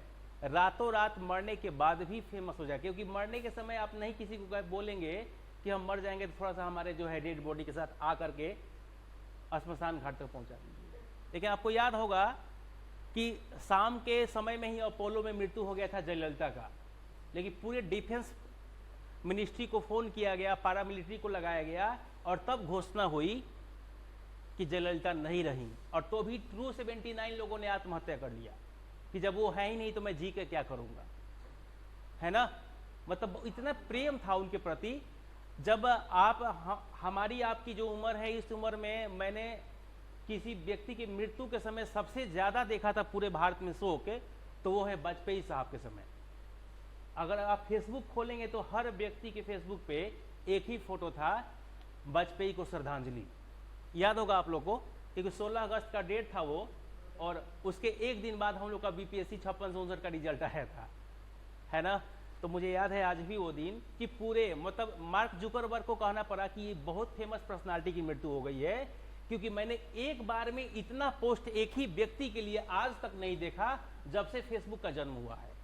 रातों रात मरने के बाद भी फेमस हो जाए। क्योंकि मरने के समय आप नहीं किसी को बोलेंगे कि हम मर जाएंगे तो थोड़ा सा हमारे जो है डेड बॉडी के साथ आ करके श्मशान घाट तक पहुंचा दीजिए। लेकिन आपको याद होगा कि शाम के समय में ही अपोलो में मृत्यु हो गया था जयललिता का, लेकिन पूरे डिफेंस मिनिस्ट्री को फोन किया गया, पारामिलिट्री को लगाया गया, और तब घोषणा हुई कि जयललिता नहीं रही। और तो भी ट्रू 79 लोगों ने आत्महत्या कर लिया कि जब वो है ही नहीं तो मैं जी के क्या करूंगा, है ना। मतलब इतना प्रेम था उनके प्रति। जब हमारी आपकी जो उम्र है, इस उम्र में मैंने किसी व्यक्ति की मृत्यु के समय सबसे ज्यादा देखा था पूरे भारत में शोक, तो वो है वाजपेयी साहब के समय। अगर आप फेसबुक खोलेंगे तो हर व्यक्ति के फेसबुक पे एक ही फोटो था, वाजपेयी को श्रद्धांजलि। याद होगा आप लोग को, क्योंकि 16 अगस्त का डेट था वो, और उसके एक दिन बाद हम लोग का बीपीएससी 56-64 का रिजल्ट आया था, है ना। तो मुझे याद है आज भी वो दिन कि पूरे मतलब मार्क जुकरबर्ग को कहना पड़ा कि ये बहुत फेमस पर्सनालिटी की मृत्यु हो गई है, क्योंकि मैंने एक बार में इतना पोस्ट एक ही व्यक्ति के लिए आज तक नहीं देखा जब से फेसबुक का जन्म हुआ है।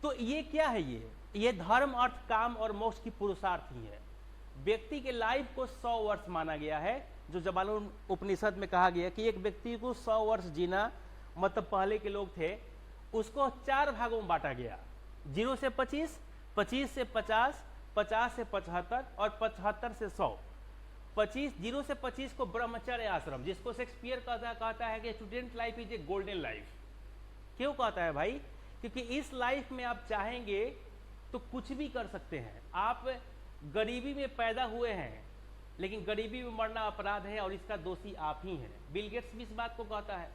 तो ये क्या है? ये धर्म, अर्थ, काम और मोक्ष की पुरुषार्थ ही है। व्यक्ति के लाइफ को 100 वर्ष माना गया है, जो जबालून उपनिषद में कहा गया कि एक व्यक्ति को 100 वर्ष जीना, मतलब पहले के लोग थे उसको 4 भागों में बांटा गया, 0 से 25, 25 से 50, 50 से 75 और 75 से 100। 0 से 25 को ब्रह्मचर्य आश्रम, जिसको शेक्सपियर कहता है कि student life is a golden life. क्यों कहता है भाई? क्योंकि इस लाइफ में आप चाहेंगे तो कुछ भी कर सकते हैं। आप गरीबी में पैदा हुए हैं, लेकिन गरीबी में मरना अपराध है और इसका दोषी आप ही हैं। बिल गेट्स भी इस बात को कहता है।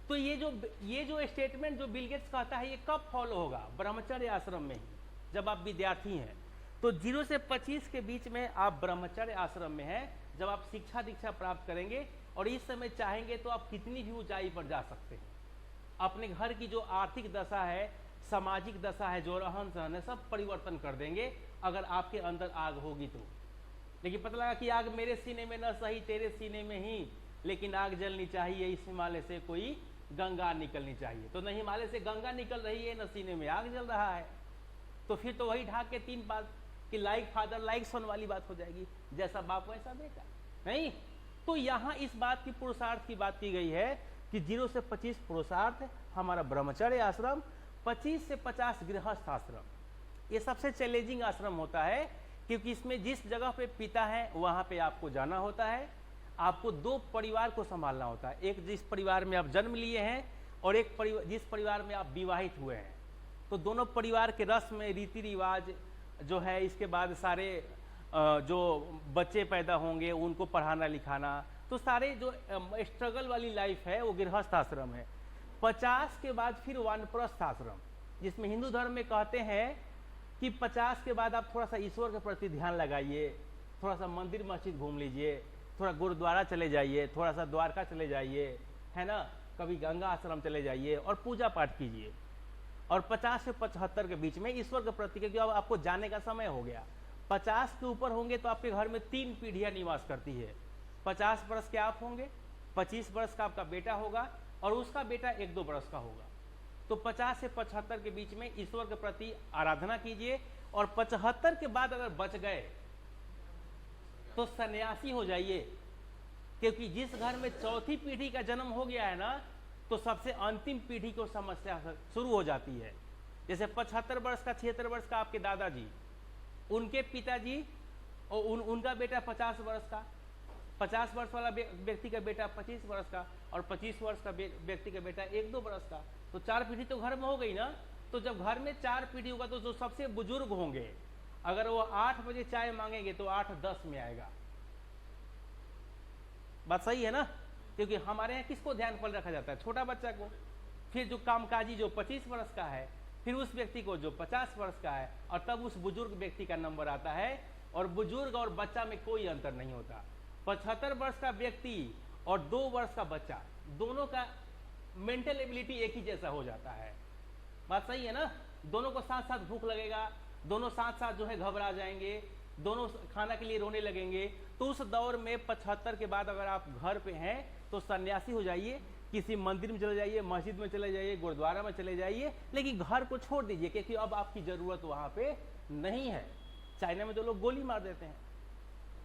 तो ये जो स्टेटमेंट जो बिल गेट्स कहता है, ये कब फॉलो होगा? ब्रह्मचर्य आश्रम में ही, जब आप विद्यार्थी हैं। तो 0 से 25 के बीच में आप ब्रह्मचर्य आश्रम में हैं, जब आप शिक्षा दीक्षा प्राप्त करेंगे, और इस समय चाहेंगे तो आप कितनी भी ऊंचाई पर जा सकते हैं। अपने घर की जो आर्थिक दशा है, सामाजिक दशा है, जो रहन सहन है, सब परिवर्तन कर देंगे अगर आपके अंदर आग होगी तो। लेकिन पता लगा कि आग मेरे सीने में न सही तेरे सीने में ही, लेकिन आग जलनी चाहिए, इस हिमालय से कोई गंगा निकलनी चाहिए। तो न हिमालय से गंगा निकल रही है, न सीने में आग जल रहा है। तो फिर तो वही ढाक के 3 बात कि लाइक फादर लाइक सन वाली बात हो जाएगी, जैसा बाप वैसा बेटा, नहीं। तो यहाँ इस बात की पुरुषार्थ की बात की गई है कि 0 से 25 पुरुषार्थ हमारा ब्रह्मचर्य आश्रम, 25 से 50 गृहस्थ आश्रम। ये सबसे चैलेंजिंग आश्रम होता है, क्योंकि इसमें जिस जगह पे पिता है वहां पे आपको जाना होता है। आपको 2 परिवार को संभालना होता है, एक जिस परिवार में आप जन्म लिए हैं और एक जिस परिवार में आप विवाहित हुए हैं। तो दोनों परिवार के रस्म, रीति रिवाज जो है, इसके बाद सारे जो बच्चे पैदा होंगे उनको पढ़ाना लिखाना, तो सारे जो स्ट्रगल वाली लाइफ है वो गृहस्थ आश्रम है। 50 के बाद फिर वानप्रस्थ आश्रम, जिसमें हिंदू धर्म में कहते हैं कि 50 के बाद आप थोड़ा सा ईश्वर के प्रति ध्यान लगाइए, थोड़ा सा मंदिर मस्जिद घूम लीजिए, थोड़ा गुरुद्वारा चले जाइए, थोड़ा सा द्वारका चले जाइए, है ना, कभी गंगा आश्रम चले जाइए और पूजा पाठ कीजिए। और 50 से 75 के बीच में ईश्वर के प्रति, क्योंकि अब आपको जाने का समय हो गया। 50 के ऊपर होंगे तो आपके घर में 3 पीढ़ियां निवास करती है। 50 वर्ष के आप होंगे, 25 वर्ष का आपका बेटा होगा और उसका बेटा 1-2 वर्ष का होगा। तो 50 से 75 के बीच में ईश्वर के प्रति आराधना कीजिए और 75 के बाद अगर बच गए तो सन्यासी हो जाइए, क्योंकि जिस घर में चौथी पीढ़ी का जन्म हो गया है ना, तो सबसे अंतिम पीढ़ी को समस्या शुरू हो जाती है। जैसे 75 वर्ष का 76 वर्ष का आपके दादाजी, उनके पिताजी और उनका बेटा 50 वर्ष का, 50 वर्ष वाला व्यक्ति का बेटा 25 वर्ष का और 25 वर्ष का व्यक्ति का बेटा 1-2 वर्ष का। तो 4 पीढ़ी तो घर में हो गई ना। तो जब घर में 4 पीढ़ी होगा तो जो सबसे बुजुर्ग होंगे, अगर वो 8 बजे चाय मांगेंगे तो 8-10 में आएगा। बात सही है ना? क्योंकि हमारे यहाँ किसको ध्यान पर रखा जाता है? छोटा बच्चा को। फिर जो कामकाजी जो 25 वर्ष का है, फिर उस व्यक्ति को जो 50 वर्ष का है, और तब उस बुजुर्ग व्यक्ति का नंबर आता है। और बुजुर्ग और बच्चा में कोई अंतर नहीं होता। 75 वर्ष का व्यक्ति और 2 वर्ष का बच्चा, दोनों का मेंटल एबिलिटी एक ही जैसा हो जाता है। बात सही है ना? दोनों को साथ साथ भूख लगेगा, दोनों साथ साथ जो है घबरा जाएंगे, दोनों खाना के लिए रोने लगेंगे। तो उस दौर में 75 के बाद अगर आप घर पे हैं तो सन्यासी हो जाइए, किसी मंदिर में चले जाइए, मस्जिद में चले जाइए, गुरुद्वारा में चले जाइए, लेकिन घर को छोड़ दीजिए, क्योंकि अब आपकी जरूरत वहां पे नहीं है। चाइना में तो लोग गोली मार देते हैं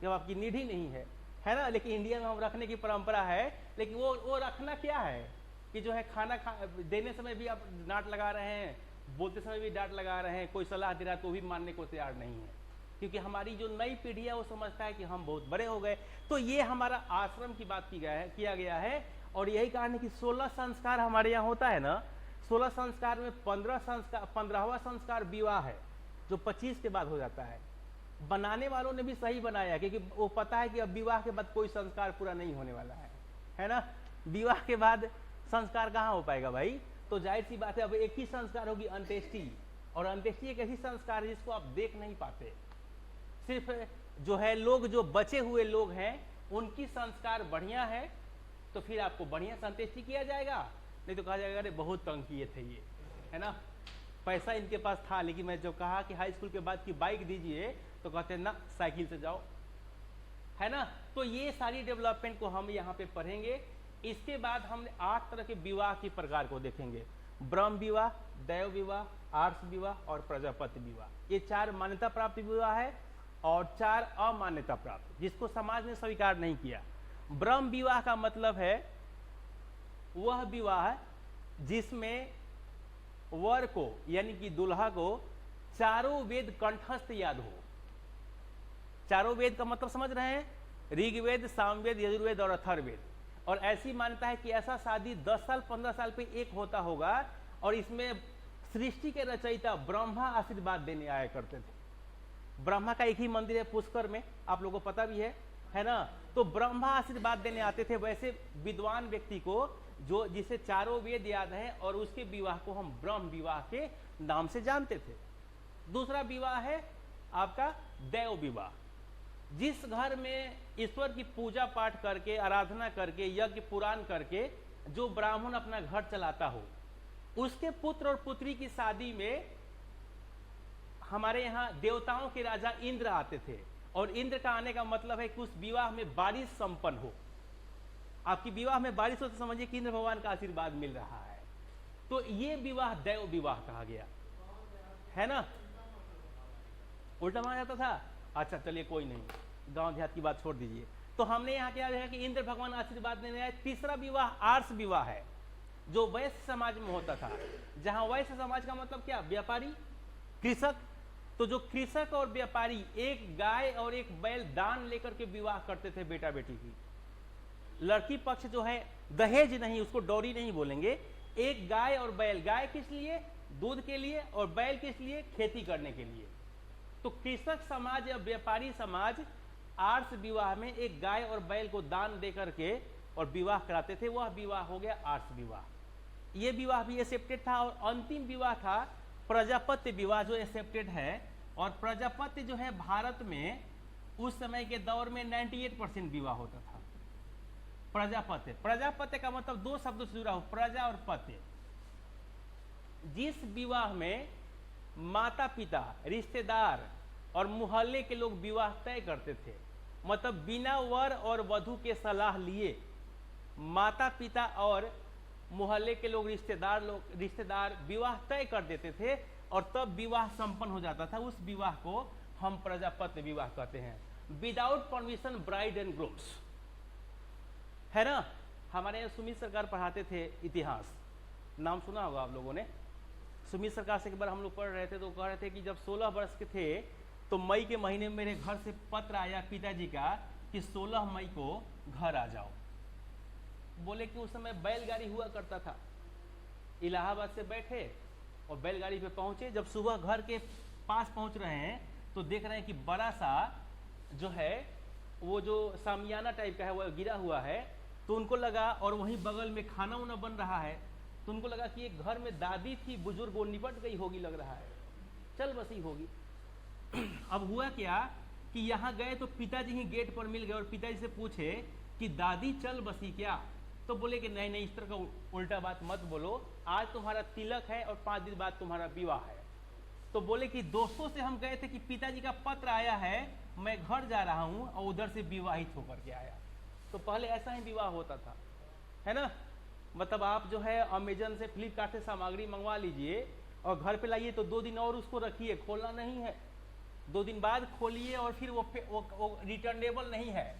जब आपकी नीड ही नहीं है ना? लेकिन इंडिया में हम रखने की परंपरा है। लेकिन वो रखना क्या है कि जो है खाना देने समय भी आप डांट लगा रहे हैं, बोलते समय भी डांट लगा रहे हैं, कोई सलाह दे रहा है तो भी मानने को तैयार नहीं है, क्योंकि हमारी जो नई पीढ़ी है वो समझता है कि हम बहुत बड़े हो गए। तो ये हमारा आश्रम की बात किया गया है। और यही कारण है कि 16 संस्कार हमारे यहाँ होता है ना। 16 संस्कार में 15वां संस्कार विवाह है, जो 25 के बाद हो जाता है। बनाने वालों ने भी सही बनाया, क्योंकि वो पता है कि अब विवाह के बाद कोई संस्कार पूरा नहीं होने वाला है ना? विवाह के बाद संस्कार कहाँ हो पाएगा भाई? तो जाहिर सी बात है अब एक ही संस्कार होगी, अंत्येष्टि। और अंत्येष्टि एक ऐसी संस्कार है जिसको आप देख नहीं पाते। सिर्फ जो है लोग, जो बचे हुए लोग हैं, उनकी संस्कार बढ़िया है तो फिर आपको बढ़िया अंत्येष्टि किया जाएगा, नहीं तो कहा जाएगा अरे बहुत तंग किए थे ये, है ना? पैसा इनके पास था, लेकिन मैं जो कहा कि हाई स्कूल के बाद की बाइक दीजिए तो कहते हैं ना साइकिल से जाओ, है ना? तो ये सारी डेवलपमेंट को हम यहाँ पे पढ़ेंगे। इसके बाद हम 8 तरह के विवाह के प्रकार को देखेंगे। ब्रह्म विवाह, दैव विवाह, आर्ष विवाह और प्रजापति विवाह। ये 4 मान्यता प्राप्त विवाह है और 4 अमान्यता प्राप्त, जिसको समाज ने स्वीकार नहीं किया। ब्रह्म विवाह का मतलब है वह विवाह जिसमें वर को यानी कि दुल्हा को चारों वेद कंठस्थ याद हो। चारों वेद का मतलब समझ रहे हैं? ऋग्वेद, सामवेद, यजुर्वेद और अथर्ववेद। और ऐसी मान्यता है कि ऐसा शादी 10 साल 15 साल पे एक होता होगा, और इसमें सृष्टि के रचयिता ब्रह्मा आशीर्वाद देने आया करते थे। ब्रह्मा का एक ही मंदिर है पुष्कर में, आप लोगों को पता भी है ना? तो ब्रह्मा आशीर्वाद देने आते थे। वैसे विद्वान व्यक्ति को जो जिसे चारों वेद याद है, और उसके विवाह को हम ब्रह्म विवाह के नाम से जानते थे। दूसरा विवाह है आपका दैव विवाह। जिस घर में ईश्वर की पूजा पाठ करके, आराधना करके, यज्ञ पुराण करके जो ब्राह्मण अपना घर चलाता हो, उसके पुत्र और पुत्री की शादी में हमारे यहाँ देवताओं के राजा इंद्र आते थे। और इंद्र का आने का मतलब है कि उस विवाह में बारिश संपन्न हो। आपकी विवाह में बारिश हो तो समझिए कि इंद्र भगवान का आशीर्वाद मिल रहा है। तो ये विवाह दैव विवाह कहा गया, है ना? उल्टा माना जाता था। अच्छा चलिए कोई नहीं, गांव देहात की बात छोड़ दीजिए। तो हमने यहाँ क्या देखा कि इंद्र भगवान आशीर्वाद देने आए। तीसरा विवाह आर्ष विवाह है, जो वैश्य समाज में होता था। जहां वैश्य समाज का मतलब क्या? व्यापारी, कृषक। तो जो कृषक और व्यापारी एक गाय और एक बैल दान लेकर के विवाह करते थे बेटा बेटी की। लड़की पक्ष जो है दहेज नहीं, उसको डौरी नहीं बोलेंगे। एक गाय और बैल, गाय किस लिए? दूध के लिए, और बैल किस लिए? खेती करने के लिए। तो कृषक समाज या व्यापारी समाज आर्ष विवाह में एक गाय और बैल को दान दे करके और विवाह कराते थे। वह विवाह हो गया आर्ष विवाह। ये विवाह भी एक्सेप्टेड था। और अंतिम विवाह था प्रजापत्य विवाह जो एक्सेप्टेड है। और प्रजापत्य जो है भारत में उस समय के दौर में 98% विवाह होता था। प्रजापत्य, प्रजापत्य का मतलब दो शब्दों से जुड़ा हो, प्रजा और पत्य। जिस विवाह में माता पिता, रिश्तेदार और मोहल्ले के लोग विवाह तय करते थे, मतलब बिना वर और वधू के सलाह लिए माता पिता और मोहल्ले के लोग, रिश्तेदार विवाह तय कर देते थे और तब विवाह संपन्न हो जाता था। उस विवाह को हम प्रजापत्य विवाह कहते हैं। Without permission bride and grooms, है ना। हमारे यहाँ सुमित सरकार पढ़ाते थे इतिहास, नाम सुना होगा आप लोगों ने। सुमित सरकार से एक बार हम लोग पढ़ रहे थे तो कह रहे थे कि जब 16 वर्ष के थे तो मई के महीने में मेरे घर से पत्र आया पिताजी का कि 16 मई को घर आ जाओ। बोले कि उस समय बैलगाड़ी हुआ करता था। इलाहाबाद से बैठे और बैलगाड़ी पे पहुंचे। जब सुबह घर के पास पहुंच रहे हैं तो देख रहे हैं कि बड़ा सा जो है वो जो सामियाना टाइप का है वो गिरा हुआ है। तो उनको लगा, और वहीं बगल में खाना उना बन रहा है, तो उनको लगा कि एक घर में दादी थी बुजुर्ग, वो निपट गई होगी लग रहा है, चल बसी होगी। अब हुआ क्या कि यहाँ गए तो पिताजी ही गेट पर मिल गए और पिताजी से पूछे कि दादी चल बसी क्या। तो बोले कि नहीं नहीं, इस तरह का उल्टा बात मत बोलो, आज तुम्हारा तिलक है और 5 दिन बाद तुम्हारा विवाह है। तो बोले कि दोस्तों से हम गए थे कि पिताजी का पत्र आया है, मैं घर जा रहा हूँ, और उधर से विवाहित होकर के आया। तो पहले ऐसा ही विवाह होता था, है ना। मतलब आप जो है अमेजन से, फ्लिपकार्ट से सामग्री मंगवा लीजिए और घर पे लाइए तो 2 दिन और उसको रखिए, खोलना नहीं है। 2 दिन बाद खोलिए और फिर वो रिटर्नेबल नहीं है।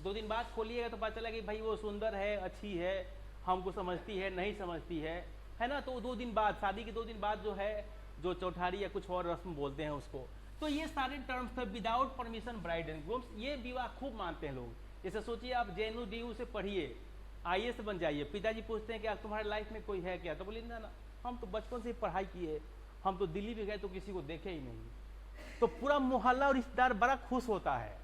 2 दिन बाद खोलिएगा तो पता चला कि भाई वो सुंदर है, अच्छी है, हमको समझती है, नहीं समझती है ना। तो 2 दिन बाद, शादी के 2 दिन बाद जो है, जो चौठारी या कुछ और रस्म बोलते हैं उसको। तो ये सारे टर्म्स थे, without permission bride and grooms. ये विवाह खूब मानते हैं लोग। जैसे सोचिए आप JNU से पढ़िए, IAS बन जाइए, पिताजी पूछते हैं कि तुम्हारे लाइफ में कोई है क्या, तो बोलिए ना हम तो बचपन से पढ़ाई किए, हम तो दिल्ली भी गए तो किसी को देखे ही नहीं। तो पूरा मोहल्ला और रिश्तेदार बड़ा खुश होता है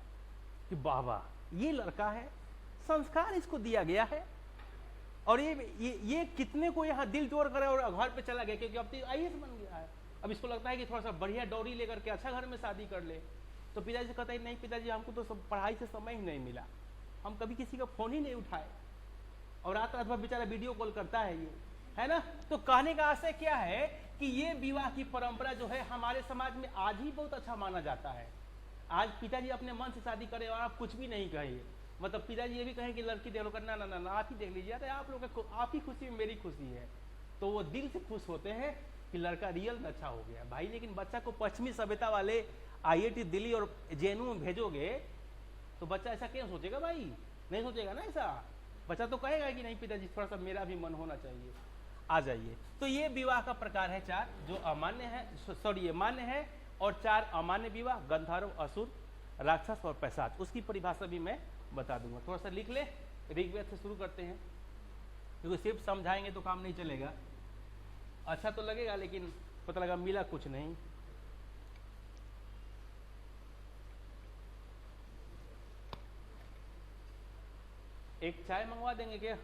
कि बाबा ये लड़का है, संस्कार इसको दिया गया है, और ये कितने को यहाँ दिल तोड़ करे और घर पे चला गया, क्योंकि अब तो IAS बन गया है। अब इसको लगता है कि थोड़ा सा बढ़िया डोरी लेकर के अच्छा घर में शादी कर ले। तो पिताजी से कहता है नहीं पिताजी, हमको तो पढ़ाई से समय ही नहीं मिला, हम कभी किसी का फोन ही नहीं उठाए, और रात रात भर बेचारा वीडियो कॉल करता है ये, है ना। तो कहने का आशय क्या है कि ये विवाह की परंपरा जो है हमारे समाज में आज ही बहुत अच्छा माना जाता है। आज पिताजी अपने मन से शादी करे और आप कुछ भी नहीं कहिए, मतलब पिताजी ये भी कहें कि लड़की देख लो, करना ना ना आप ही देख लीजिए, अरे आप लोग आप ही खुशी में मेरी खुशी है। तो वो दिल से खुश होते हैं कि लड़का रियल में अच्छा हो गया भाई। लेकिन बच्चा को पश्चिमी सभ्यता वाले IIT दिल्ली और JNU में भेजोगे तो बच्चा ऐसा क्यों सोचेगा भाई, नहीं सोचेगा ना ऐसा। बच्चा तो कहेगा कि नहीं पिताजी थोड़ा सा मेरा भी मन होना चाहिए, आ जाइए। तो ये विवाह का प्रकार है 4 जो अमान्य है, सॉरी ये मान्य है, और 4 अमान्य विवाह, गंधर्व, असुर, राक्षस और पैशाच। उसकी परिभाषा भी मैं बता दूंगा, थोड़ा सा लिख ले। ऋग्वेद से शुरू करते हैं, क्योंकि सिर्फ समझाएंगे तो काम नहीं चलेगा। अच्छा तो लगेगा लेकिन पता लगा मिला कुछ नहीं। एक चाय मंगवा देंगे क्या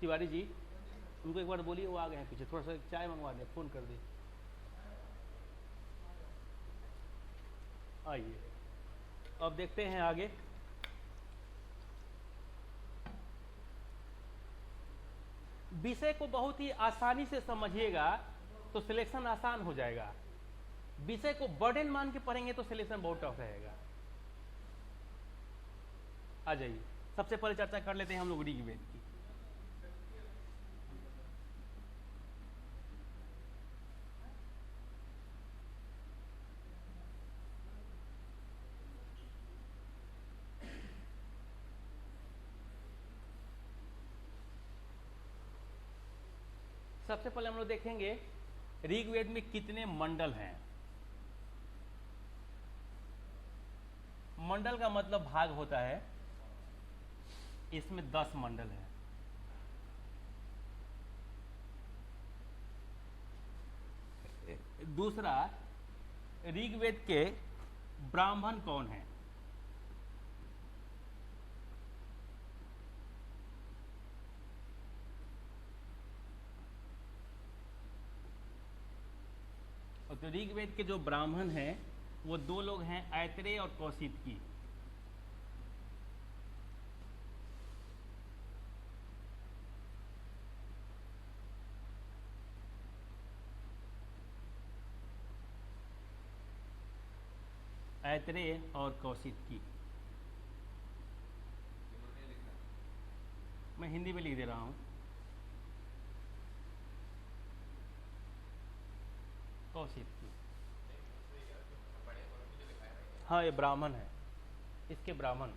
तिवारी जी, उनको एक बार बोलिए, वो आ गए हैं पीछे, थोड़ा सा एक चाय मंगवा दें, फोन कर दे। आइए अब देखते हैं आगे। विषय को बहुत ही आसानी से समझिएगा तो सिलेक्शन आसान हो जाएगा। विषय को बर्डन मान के पढ़ेंगे तो सिलेक्शन बहुत टफ रहेगा। आ जाइए, सबसे पहले चर्चा कर लेते हैं हम लोग ऋग्वेद की। सबसे पहले हम लोग देखेंगे ऋग्वेद में कितने मंडल हैं। मंडल का मतलब भाग होता है, इसमें 10 मंडल हैं। दूसरा, ऋग्वेद के ब्राह्मण कौन है। तो ऋग्वेद के जो ब्राह्मण हैं वो दो लोग हैं, ऐतरेय और कौशिकी। ऐतरेय और कौशिकी। मैं हिंदी में लिख दे रहा हूँ। कौशिकी, हाँ ये ब्राह्मण है, इसके ब्राह्मण।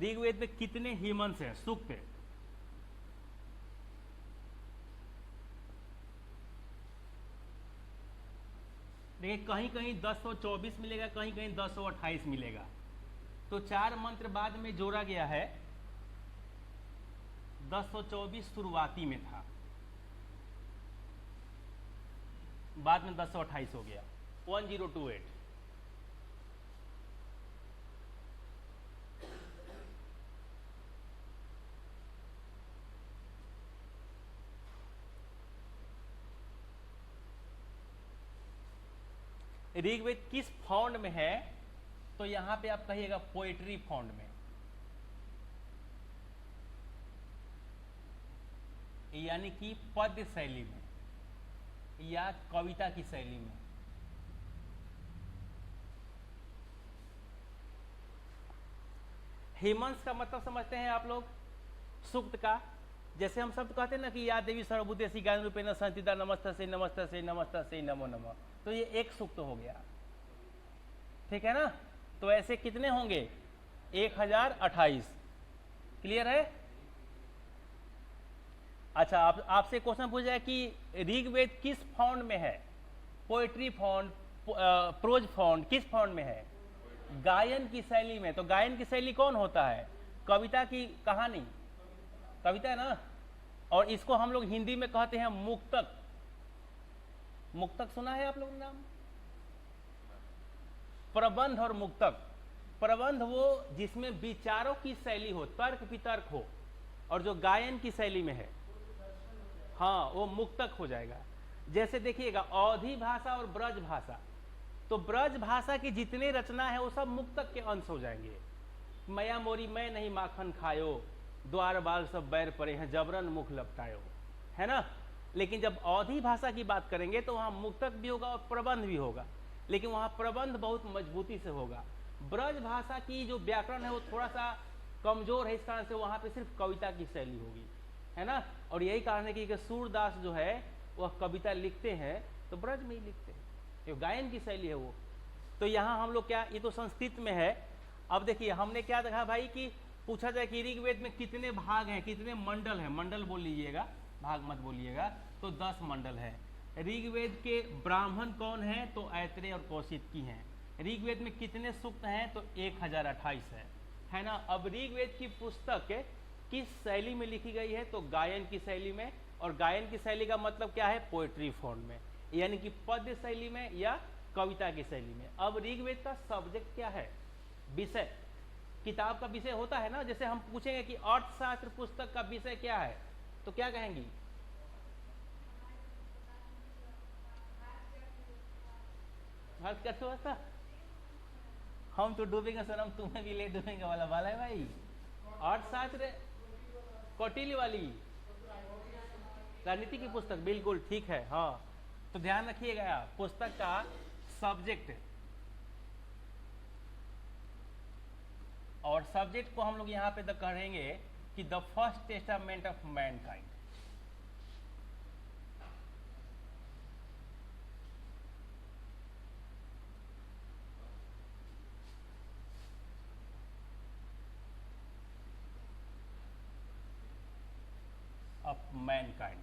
ऋग्वेद में कितने हीमंस हैं, सूक्त? देखिए कहीं कहीं 1024 मिलेगा, कहीं कहीं 1028 मिलेगा। तो 4 मंत्र बाद में जोड़ा गया है। 1024 शुरुआती में था, बाद में 1028 हो गया, 1028। ऋग्वेद किस फॉन्ट में है? तो यहां पे आप कहिएगा पोएट्री फॉन्ट में, यानी कि पद्य शैली में या कविता की शैली में। हेमंस का मतलब समझते हैं आप लोग सूक्त का? जैसे हम शब्द कहते हैं ना कि या देवी सर्वभूतेषु ज्ञान रूपेण संस्थिता नमस्तस्यै नमस्तस्यै नमस्तस्यै नमो नमः, तो ये एक सूक्त हो गया, ठीक है ना? तो ऐसे कितने होंगे? 1028। क्लियर है? अच्छा, आपसे क्वेश्चन पूछा जाए कि ऋग्वेद किस फॉन्ट में है? पोएट्री फॉन्ट, प्रोज फॉन्ट, किस फॉन्ट में है? गायन की शैली में। तो गायन की शैली कौन होता है? कविता की कहानी, कविता है ना। और इसको हम लोग हिंदी में कहते हैं मुक्तक। मुक्तक सुना है आप लोगों ने नाम? प्रबंध और मुक्तक। प्रबंध वो जिसमें विचारों की शैली हो, तर्क वितर्क हो, और जो गायन की शैली में है, हाँ, वो मुक्तक हो जाएगा। जैसे देखिएगा अवधी भाषा और ब्रज भाषा, तो ब्रज भाषा की जितने रचना है वो सब मुक्तक के अंश हो जाएंगे। मैया मोरी मैं नहीं माखन खायो, द्वार बाल सब बैर पड़े हैं, जबरन मुख लपटायो, है ना। लेकिन जब अवधी भाषा की बात करेंगे तो वहाँ मुक्तक भी होगा और प्रबंध भी होगा, लेकिन वहाँ प्रबंध बहुत मजबूती से होगा। ब्रज भाषा की जो व्याकरण है वो थोड़ा सा कमजोर है, इस कारण से वहाँ पे सिर्फ कविता की शैली होगी, है ना। और यही कारण है कि सूरदास जो है वह कविता लिखते हैं तो ब्रज में ही लिखते हैं, ये गायन की शैली है वो। तो यहाँ हम लोग क्या, ये तो संस्कृत में है। अब देखिए हमने क्या देखा भाई कि पूछा जाए कि ऋग्वेद में कितने भाग हैं, कितने मंडल हैं, मंडल बोल लीजिएगा, भाग मत बोलिएगा। तो 10 मंडल है। ऋग्वेद के ब्राह्मण कौन है? तो ऐतरेय और कौशिकी हैं। ऋग्वेद में कितने सूक्त हैं? तो 1028 है ना। अब ऋग्वेद की पुस्तक किस शैली में लिखी गई है? तो गायन की शैली में। और गायन की शैली का मतलब क्या है? पोएट्री फॉर्म में, यानी कि पद्य शैली में या कविता की शैली में। अब ऋग्वेद का सब्जेक्ट क्या है? विषय, किताब का विषय होता है ना। जैसे हम पूछेंगे कि अर्थशास्त्र पुस्तक का विषय क्या है, तो क्या कहेंगी? भारत की अर्थव्यवस्था। हम तो डूबेंगे सनम, तुम्हें भी ले डूबेंगे वाला वाला है भाई। अर्थशास्त्र कौटिल्य वाली राजनीति की पुस्तक, बिल्कुल ठीक है। हाँ, तो ध्यान रखिएगा पुस्तक का सब्जेक्ट, और सब्जेक्ट को हम लोग यहाँ पे कहेंगे कि the first testament of Mankind. Of Mankind,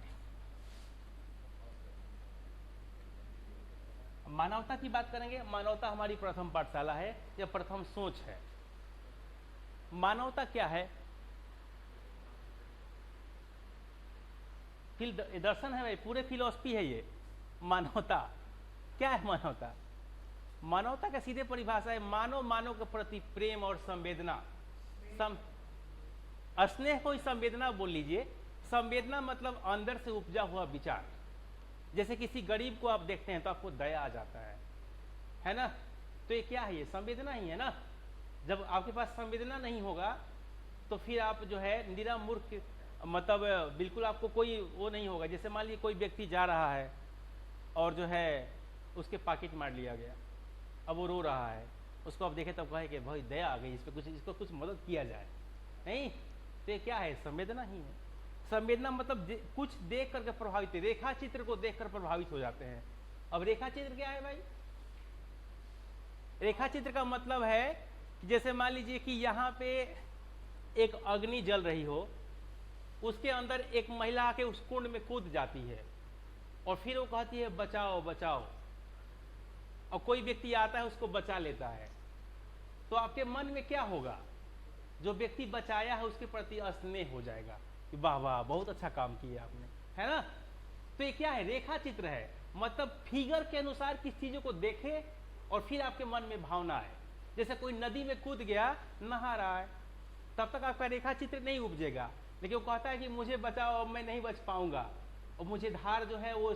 मानवता की बात करेंगे। मानवता हमारी प्रथम पाठशाला है या प्रथम सोच है। मानवता क्या है? दर्शन है भाई, पूरे फिलोसफी है ये। मानवता क्या है? मानवता मानवता का सीधे परिभाषा है मानव के प्रति प्रेम और संवेदना। स्नेह को ही संवेदना बोल लीजिए। संवेदना मतलब अंदर से उपजा हुआ विचार। जैसे किसी गरीब को आप देखते हैं तो आपको दया आ जाता है ना? तो ये क्या है? ये संवेदना ही है ना। जब आपके पास संवेदना नहीं होगा तो फिर आप जो है निरा मूर्ख, मतलब बिल्कुल आपको कोई वो नहीं होगा। जैसे मान लीजिए कोई व्यक्ति जा रहा है और जो है उसके पॉकेट मार लिया गया, अब वो रो रहा है, उसको आप देखें तब कहे कि भाई दया आ गई, इसको कुछ मदद किया जाए। नहीं, तो ये क्या है? संवेदना ही है। संवेदना मतलब कुछ देख करके प्रभावित है। रेखा चित्र को देखकर प्रभावित हो जाते हैं। अब रेखा चित्र क्या है भाई? रेखा चित्र का मतलब है कि जैसे मान लीजिए कि यहाँ पे एक अग्नि जल रही हो, उसके अंदर एक महिला आके उस कुंड में कूद जाती है और फिर वो कहती है बचाओ बचाओ, और कोई व्यक्ति आता है उसको बचा लेता है, तो आपके मन में क्या होगा? जो व्यक्ति बचाया है उसके प्रति स्नेह हो जाएगा कि वाह वाह बहुत अच्छा काम किया आपने, है ना? तो ये क्या है? रेखा चित्र है। मतलब फिगर के अनुसार किस चीजों को देखे और फिर आपके मन में भावना है। जैसे कोई नदी में कूद गया, नहा रहा है, तब तक आपका रेखा चित्र नहीं उपजेगा, लेकिन वो कहता है कि मुझे बचाओ, अब मैं नहीं बच पाऊंगा, और मुझे धार जो है वो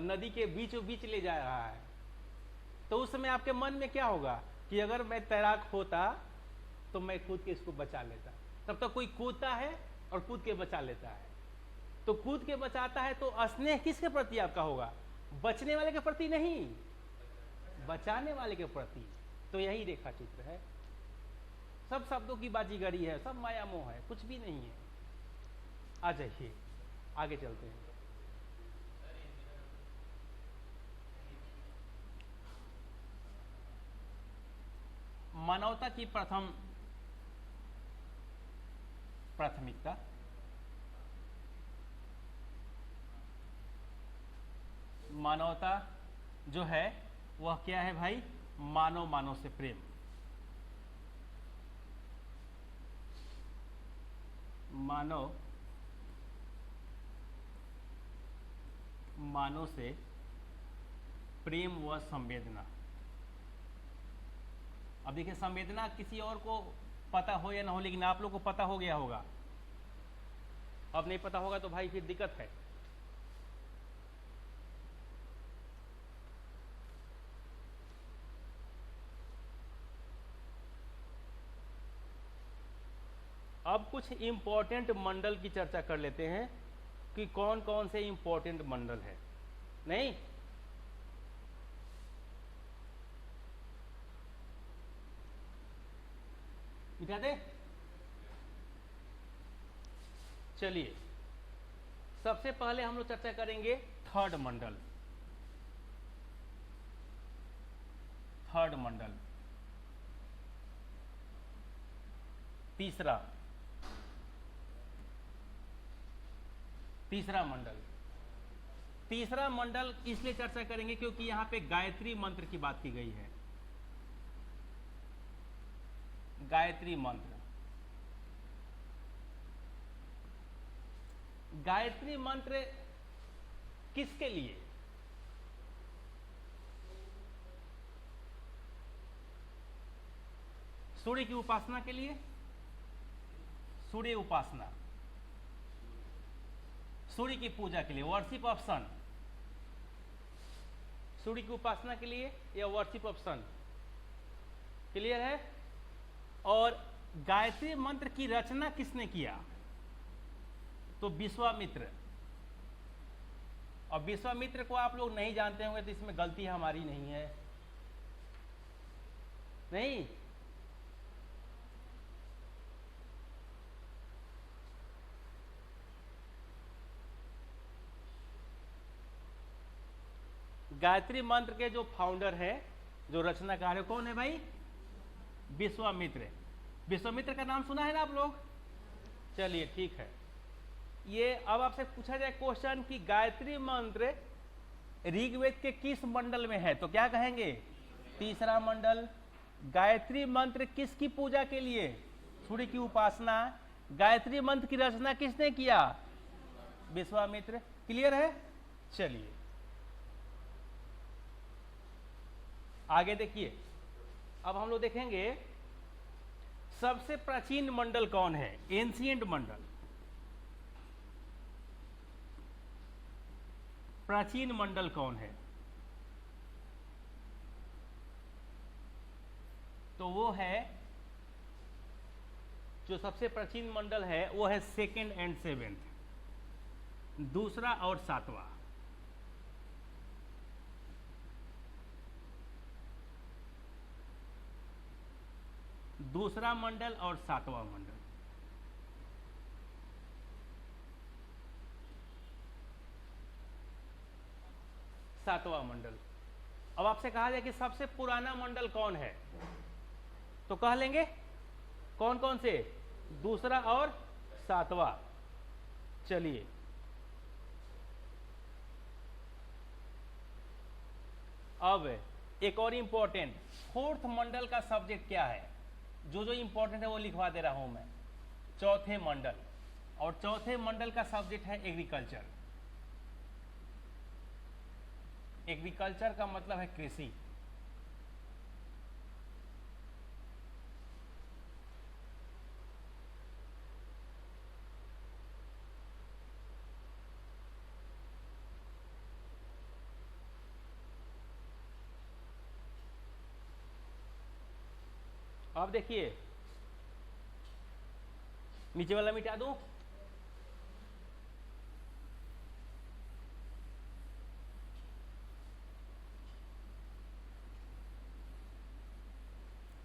नदी के बीचों बीच ले जा रहा है। तो उस समय आपके मन में क्या होगा कि अगर मैं तैराक होता तो मैं कूद के इसको बचा लेता। तब तक कोई कूदता है और कूद के बचा लेता है। तो कूद के बचाता है तो स्नेह किसके प्रति आपका होगा? बचने वाले के प्रति नहीं, बचाने वाले के प्रति। तो यही रेखा चित्र है। सब शब्दों की बाजीगरी है, सब माया मोह है, कुछ भी नहीं है। आ जाइए आगे चलते हैं। मानवता की प्राथमिकता। मानवता जो है वह क्या है भाई? मानव से प्रेम। मानव से प्रेम व संवेदना। अब देखिए, संवेदना किसी और को पता हो या ना हो, लेकिन आप लोग को पता हो गया होगा। अब नहीं पता होगा तो भाई फिर दिक्कत है। अब कुछ इंपॉर्टेंट मंडल की चर्चा कर लेते हैं कि कौन कौन से इंपॉर्टेंट मंडल है। नहीं, बिठा दे। चलिए, सबसे पहले हम लोग चर्चा करेंगे थर्ड मंडल। तीसरा मंडल। तीसरा मंडल इसलिए चर्चा करेंगे क्योंकि यहां पे गायत्री मंत्र की बात की गई है। गायत्री मंत्र। गायत्री मंत्र किसके लिए? सूर्य की उपासना के लिए। सूर्य उपासना, सूर्य की पूजा के लिए, वर्शिप ऑफ सन। सूर्य की उपासना के लिए या वर्शिप ऑफ सन। क्लियर है? और गायत्री मंत्र की रचना किसने किया? तो विश्वामित्र। और विश्वामित्र को आप लोग नहीं जानते होंगे तो इसमें गलती हमारी नहीं है। नहीं, गायत्री मंत्र के जो फाउंडर है, जो रचनाकार है, कौन है भाई? विश्वामित्र। विश्वामित्र का नाम सुना है ना आप लोग? चलिए ठीक है। ये अब आपसे पूछा जाए क्वेश्चन कि गायत्री मंत्र ऋग्वेद के किस मंडल में है, तो क्या कहेंगे? तीसरा मंडल। गायत्री मंत्र किसकी पूजा के लिए? सूर्य की उपासना। गायत्री मंत्र की रचना किसने किया? विश्वामित्र। क्लियर है? चलिए, आगे देखिए, अब हम लोग देखेंगे सबसे प्राचीन मंडल कौन है, एंशिएंट मंडल। प्राचीन मंडल कौन है? तो वो है, जो सबसे प्राचीन मंडल है वो है सेकेंड एंड सेवेंथ, दूसरा और सातवां। दूसरा मंडल और सातवां मंडल। सातवां मंडल। अब आपसे कहा जाए कि सबसे पुराना मंडल कौन है, तो कह लेंगे कौन कौन से, दूसरा और सातवां। चलिए, अब एक और इंपॉर्टेंट, फोर्थ मंडल का सब्जेक्ट क्या है? जो इंपॉर्टेंट है वो लिखवा दे रहा हूं मैं। चौथे मंडल, और चौथे मंडल का सब्जेक्ट है एग्रीकल्चर। एग्रीकल्चर का मतलब है कृषि। अब देखिए, नीचे वाला मिटा दूं।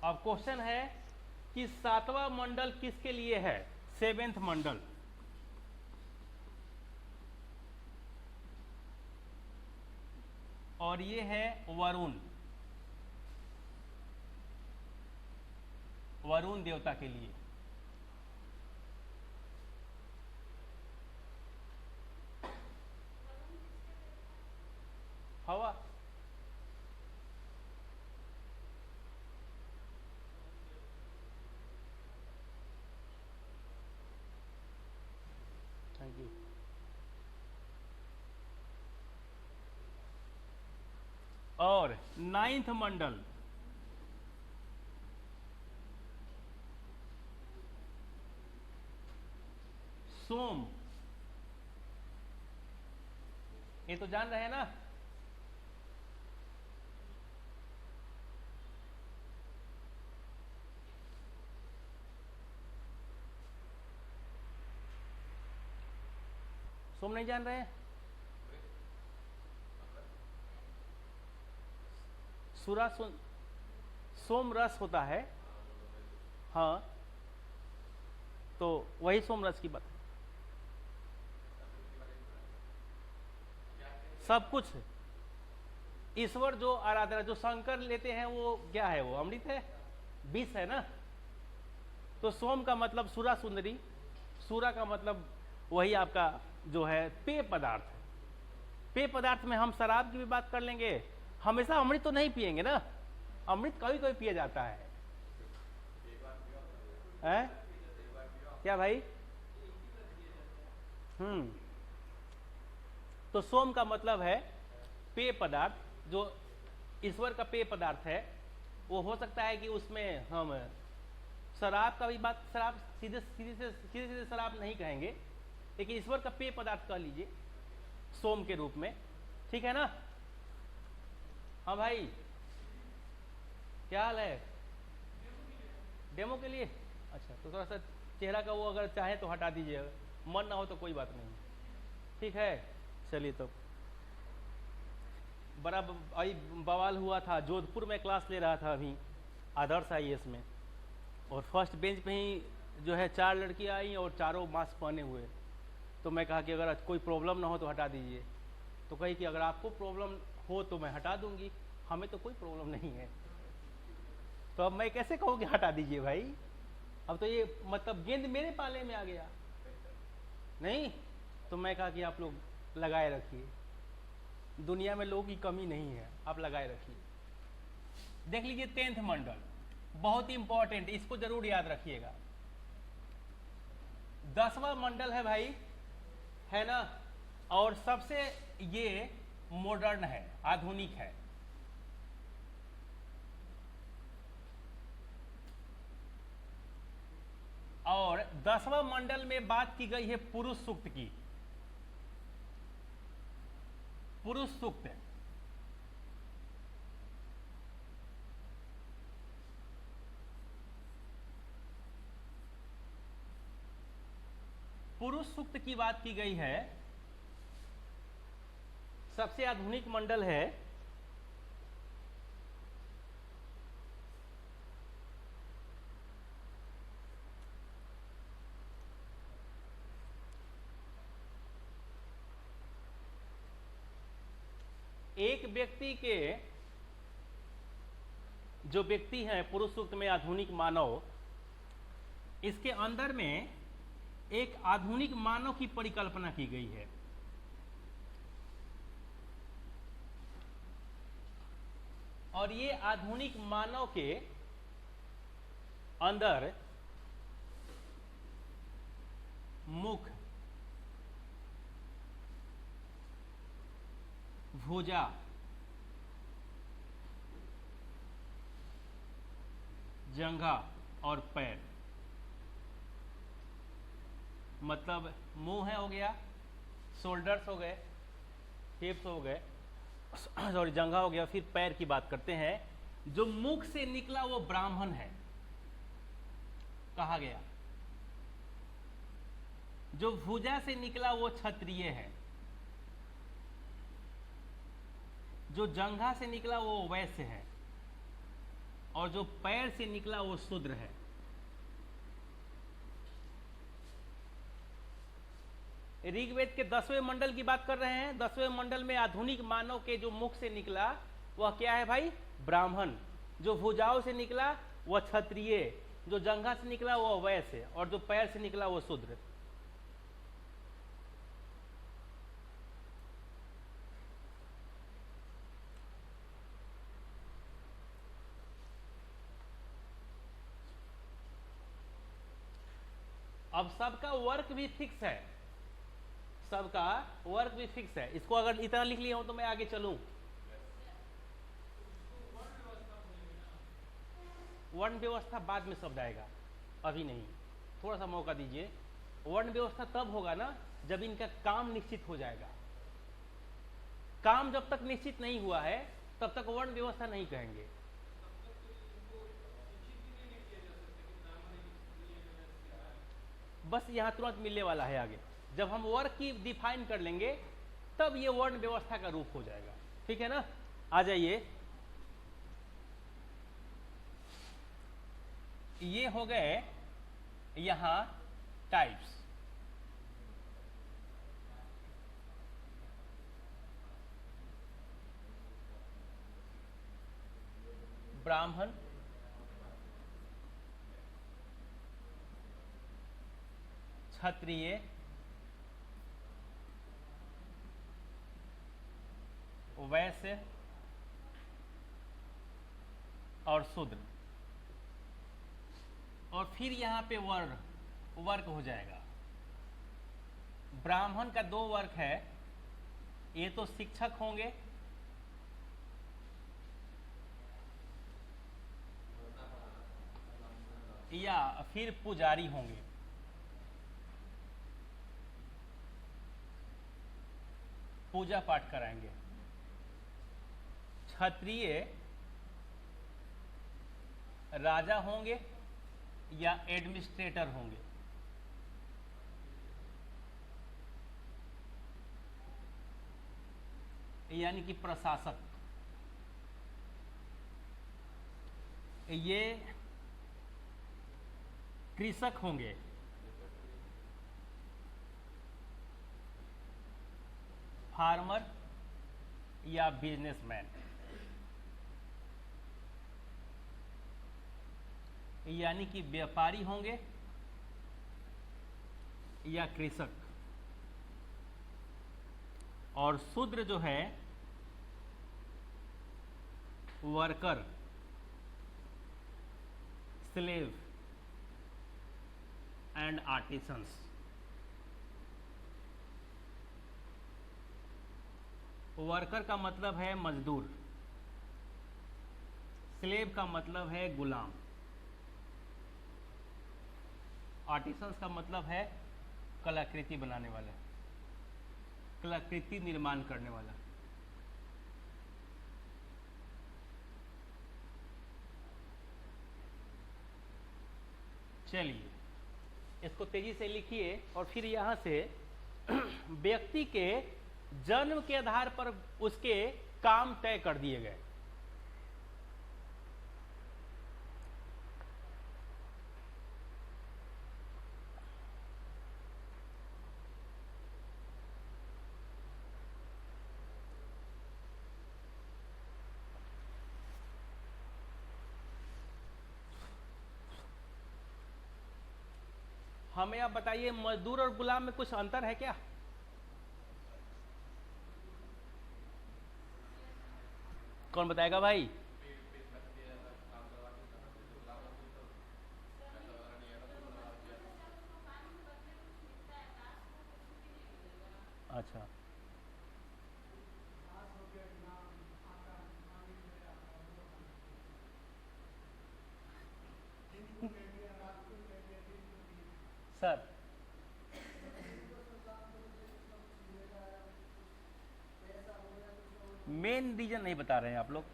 अब क्वेश्चन है कि सातवां मंडल किसके लिए है, सेवेंथ मंडल। और ये है वरुण, वरुण देवता के लिए। हवा। Thank you. और नाइन्थ मंडल, सोम। ये तो जान रहे हैं ना? सोम नहीं जान रहे हैं? सूरा सोम रस होता है। हाँ, तो वही सोम रस की बात है। सब कुछ ईश्वर जो आराधना, जो शंकर लेते हैं वो क्या है, वो अमृत है, विष है ना। तो सोम का मतलब सूरा सुंदरी, सूरा का मतलब वही आपका जो है पेय पदार्थ है। पेय पदार्थ में हम शराब की भी बात कर लेंगे। हमेशा अमृत तो नहीं पिएंगे ना, अमृत कभी कभी पिया जाता है। क्या भाई? तो सोम का मतलब है पेय पदार्थ, जो ईश्वर का पेय पदार्थ है। वो हो सकता है कि उसमें हम शराब का भी बात, शराब सीधे सीधे शराब नहीं कहेंगे, लेकिन ईश्वर का पेय पदार्थ कह लीजिए सोम के रूप में। ठीक है ना? हाँ भाई, क्या हाल है? डेमो के लिए? अच्छा, तो थोड़ा सा चेहरा का वो अगर चाहे तो हटा दीजिए, मन ना हो तो कोई बात नहीं। ठीक है, चलिए। तो बड़ा बवाल हुआ था, जोधपुर में क्लास ले रहा था अभी आदर्श IAS में, और फर्स्ट बेंच पे ही जो है 4 लड़कियां आई और चारों मास्क पहने हुए। तो मैं कहा कि अगर कोई प्रॉब्लम ना हो तो हटा दीजिए। तो कही कि अगर आपको प्रॉब्लम हो तो मैं हटा दूंगी, हमें तो कोई प्रॉब्लम नहीं है। तो अब मैं कैसे कहूँ कि हटा दीजिए भाई? अब तो ये मतलब गेंद मेरे पाले में आ गया नहीं। तो मैं कहा कि आप लोग लगाए रखिए, दुनिया में लोगों की कमी नहीं है, आप लगाए रखिए। देख लीजिए 10th मंडल, बहुत इंपॉर्टेंट, इसको जरूर याद रखिएगा। 10वां मंडल है भाई, है ना, और सबसे ये मॉडर्न है, आधुनिक है। 10वां मंडल में बात की गई है पुरुष सूक्त की। पुरुष सूक्त पुरुष सूक्त की बात की गई है। सबसे आधुनिक मंडल है एक व्यक्ति के, जो व्यक्ति हैं पुरुष सूक्त में आधुनिक मानव, इसके अंदर में एक आधुनिक मानव की परिकल्पना की गई है। और ये आधुनिक मानव के अंदर मुख, भुजा, जंघा और पैर, मतलब मुंह है हो गया, शोल्डर्स हो गए, हिप्स हो गए, सॉरी जंघा हो गया, फिर पैर की बात करते हैं। जो मुख से निकला वो ब्राह्मण है कहा गया, जो भुजा से निकला वो क्षत्रिय है, जो जंघा से निकला वो वैश्य है, और जो पैर से निकला वो शूद्र है। ऋग्वेद के 10वें मंडल की बात कर रहे हैं। 10वें मंडल में आधुनिक मानव के जो मुख से निकला वह क्या है भाई? ब्राह्मण। जो भुजाओं से निकला वह क्षत्रिय, जो जंघा से निकला वह वैश्य, और जो पैर से निकला वह शूद्र। अब सबका वर्क भी फिक्स है, सबका वर्क भी फिक्स है। इसको अगर इतना लिख लिया हूं तो मैं आगे चलूं। वर्ण व्यवस्था बाद में शब्द आएगा, अभी नहीं, थोड़ा सा मौका दीजिए। वर्ण व्यवस्था तब होगा ना जब इनका काम निश्चित हो जाएगा। काम जब तक निश्चित नहीं हुआ है तब तक वर्ण व्यवस्था नहीं कहेंगे। बस यहां तुरंत मिलने वाला है आगे। जब हम वर्ग की डिफाइन कर लेंगे तब ये वर्ण व्यवस्था का रूप हो जाएगा। ठीक है ना? आ जाइए, ये हो गए यहां टाइप्स। ब्राह्मण, क्षत्रिय, वैश्य और शूद्र। और फिर यहां पे वर्ग हो जाएगा। ब्राह्मण का 2 वर्ग है, ये तो शिक्षक होंगे, या फिर पुजारी होंगे। पूजा पाठ कराएंगे। क्षत्रिय राजा होंगे या एडमिनिस्ट्रेटर होंगे। यानी कि प्रशासक। ये कृषक होंगे, फार्मर या बिजनेसमैन। यानी कि व्यापारी होंगे या कृषक। और शूद्र जो है worker, slave and artisans. Worker का मतलब है मजदूर, स्लेव का मतलब है गुलाम, आर्टिसंस का मतलब है कलाकृति बनाने वाला, कलाकृति निर्माण करने वाला। चलिए इसको तेजी से लिखिए और फिर यहां से व्यक्ति के जन्म के आधार पर उसके काम तय कर दिए गए। हमें आप बताइए, मजदूर और गुलाम में कुछ अंतर है क्या? कौन बताएगा भाई? अच्छा, सर मेन रीजन नहीं बता रहे हैं आप लोग।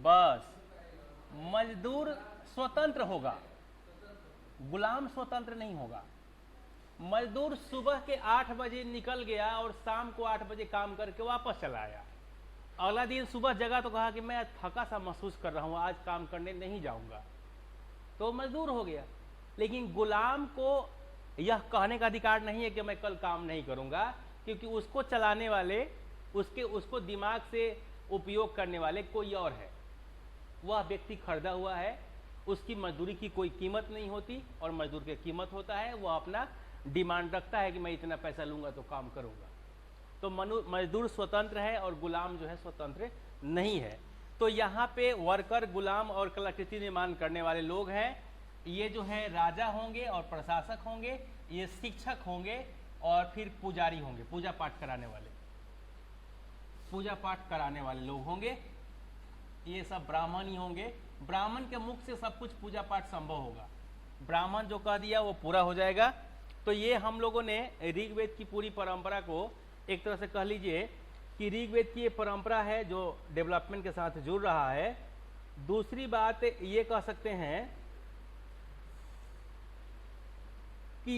बस मजदूर स्वतंत्र होगा, गुलाम स्वतंत्र नहीं होगा। मजदूर सुबह के 8 बजे निकल गया और शाम को 8 बजे काम करके वापस चला आया। अगला दिन सुबह जगा तो कहा कि मैं आज थका सा महसूस कर रहा हूं, आज काम करने नहीं जाऊंगा, तो मजदूर हो गया। लेकिन गुलाम को यह कहने का अधिकार नहीं है कि मैं कल काम नहीं करूंगा, क्योंकि उसको चलाने वाले, उसको दिमाग से उपयोग करने वाले कोई और है। वह व्यक्ति खरीदा हुआ है, उसकी मजदूरी की कोई कीमत नहीं होती और मजदूर की कीमत होता है। वह अपना डिमांड रखता है कि मैं इतना पैसा लूंगा तो काम करूंगा। तो मजदूर स्वतंत्र है और गुलाम जो है स्वतंत्र नहीं है। तो यहाँ पे वर्कर, गुलाम और कलाकृति निर्माण करने वाले लोग हैं। ये जो है राजा होंगे और प्रशासक होंगे, ये शिक्षक होंगे और फिर पुजारी होंगे, पूजा पाठ कराने वाले, पूजा पाठ कराने वाले लोग होंगे। ये सब ब्राह्मण ही होंगे। ब्राह्मण के मुख से सब कुछ पूजा पाठ संभव होगा। ब्राह्मण जो कह दिया वो पूरा हो जाएगा। तो ये हम लोगों ने ऋग्वेद की पूरी परंपरा को एक तरह से कह लीजिए कि ऋग्वेद की ये परंपरा है जो डेवलपमेंट के साथ जुड़ रहा है। दूसरी बात ये कह सकते हैं कि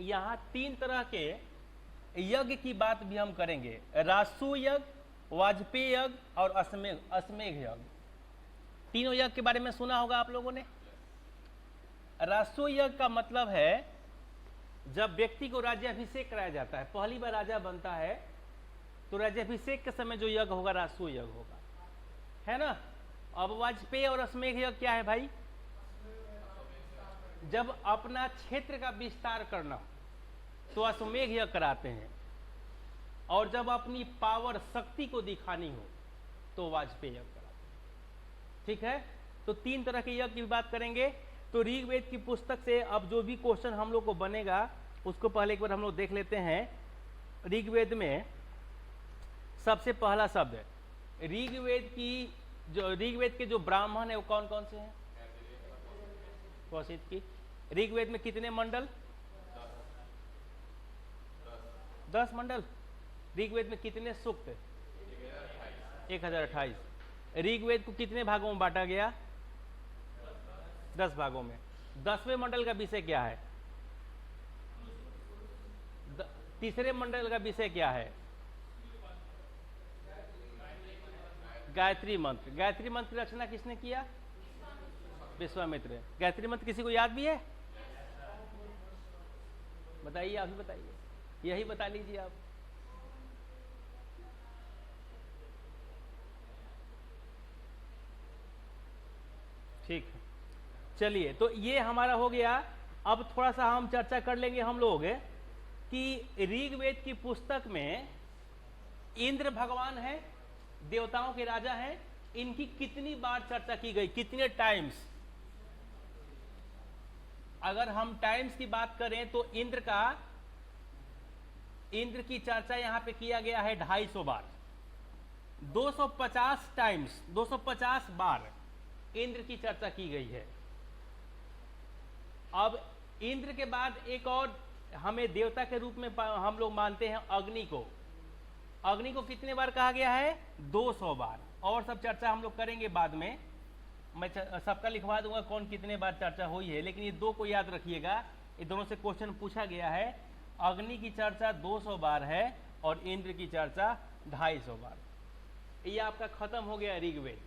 यहाँ 3 तरह के यज्ञ की बात भी हम करेंगे। राजसूय यज्ञ, वाजपेय यज्ञ और अश्वमेध यज्ञ। तीनों यज्ञ के बारे में सुना होगा आप लोगों ने। राजसूय यज्ञ का मतलब है जब व्यक्ति को राज्याभिषेक कराया जाता है, पहली बार राजा बनता है, तो राज्याभिषेक के समय जो यज्ञ होगा राजसूय यज्ञ होगा, है ना। अब वाजपेय और अश्वमेध यज्ञ क्या है भाई? जब अपना क्षेत्र का विस्तार करना तो अश्वमेध यज्ञ कराते हैं, और जब अपनी पावर, शक्ति को दिखानी हो तो वाजपेय यज्ञ कराते हैं। ठीक है, तो 3 तरह के यज्ञ की बात करेंगे। तो ऋग्वेद की पुस्तक से अब जो भी क्वेश्चन हम लोग को बनेगा उसको पहले एक बार हम लोग देख लेते हैं। ऋग्वेद में सबसे पहला शब्द है, ऋग्वेद के जो ब्राह्मण है वो कौन कौन से हैं? कौशिक की। ऋग्वेद में कितने मंडल? 10 मंडल। ऋग्वेद में कितने सूक्त? 1028। ऋग्वेद को कितने भागों में बांटा गया? 10 भागों में। 10वें मंडल का विषय क्या है? तीसरे मंडल का विषय क्या है? गायत्री मंत्र। गायत्री मंत्र की रचना किसने किया? विश्वामित्र। गायत्री मंत्र किसी को याद भी है? बताइए, आप ही बताइए, यही बता लीजिए आप। ठीक है, चलिए, तो ये हमारा हो गया। अब थोड़ा सा हम चर्चा कर लेंगे हम लोग कि ऋग्वेद की पुस्तक में इंद्र भगवान है, देवताओं के राजा हैं, इनकी कितनी बार चर्चा की गई, कितने टाइम्स। अगर हम टाइम्स की बात करें तो इंद्र की चर्चा यहां पे किया गया है 250 बार, 250 टाइम्स, 250 बार इंद्र की चर्चा की गई है। अब इंद्र के बाद एक और हमें देवता के रूप में हम लोग मानते हैं अग्नि को। अग्नि को कितने बार कहा गया है? 200 बार। और सब चर्चा हम लोग करेंगे बाद में, मैं सबका लिखवा दूंगा कौन कितने बार चर्चा हुई है, लेकिन ये दो को याद रखिएगा, ये दोनों से क्वेश्चन पूछा गया है। अग्नि की चर्चा 200 बार है और इंद्र की चर्चा 250 बार। ये आपका खत्म हो गया ऋग्वेद।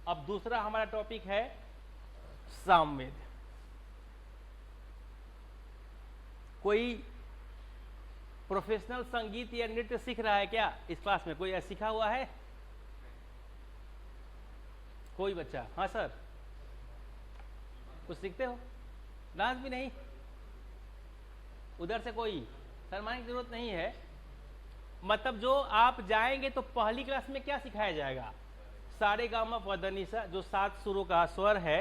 अब दूसरा हमारा टॉपिक है सामवेद। कोई प्रोफेशनल संगीत या नृत्य सीख रहा है क्या इस क्लास में? कोई सीखा हुआ है? कोई बच्चा? हाँ सर, कुछ सीखते हो? डांस भी नहीं? उधर से कोई शर्माने की जरूरत नहीं है। मतलब जो आप जाएंगे तो पहली क्लास में क्या सिखाया जाएगा? सारे गामा पधनिसा, जो 7 सुरों का स्वर है,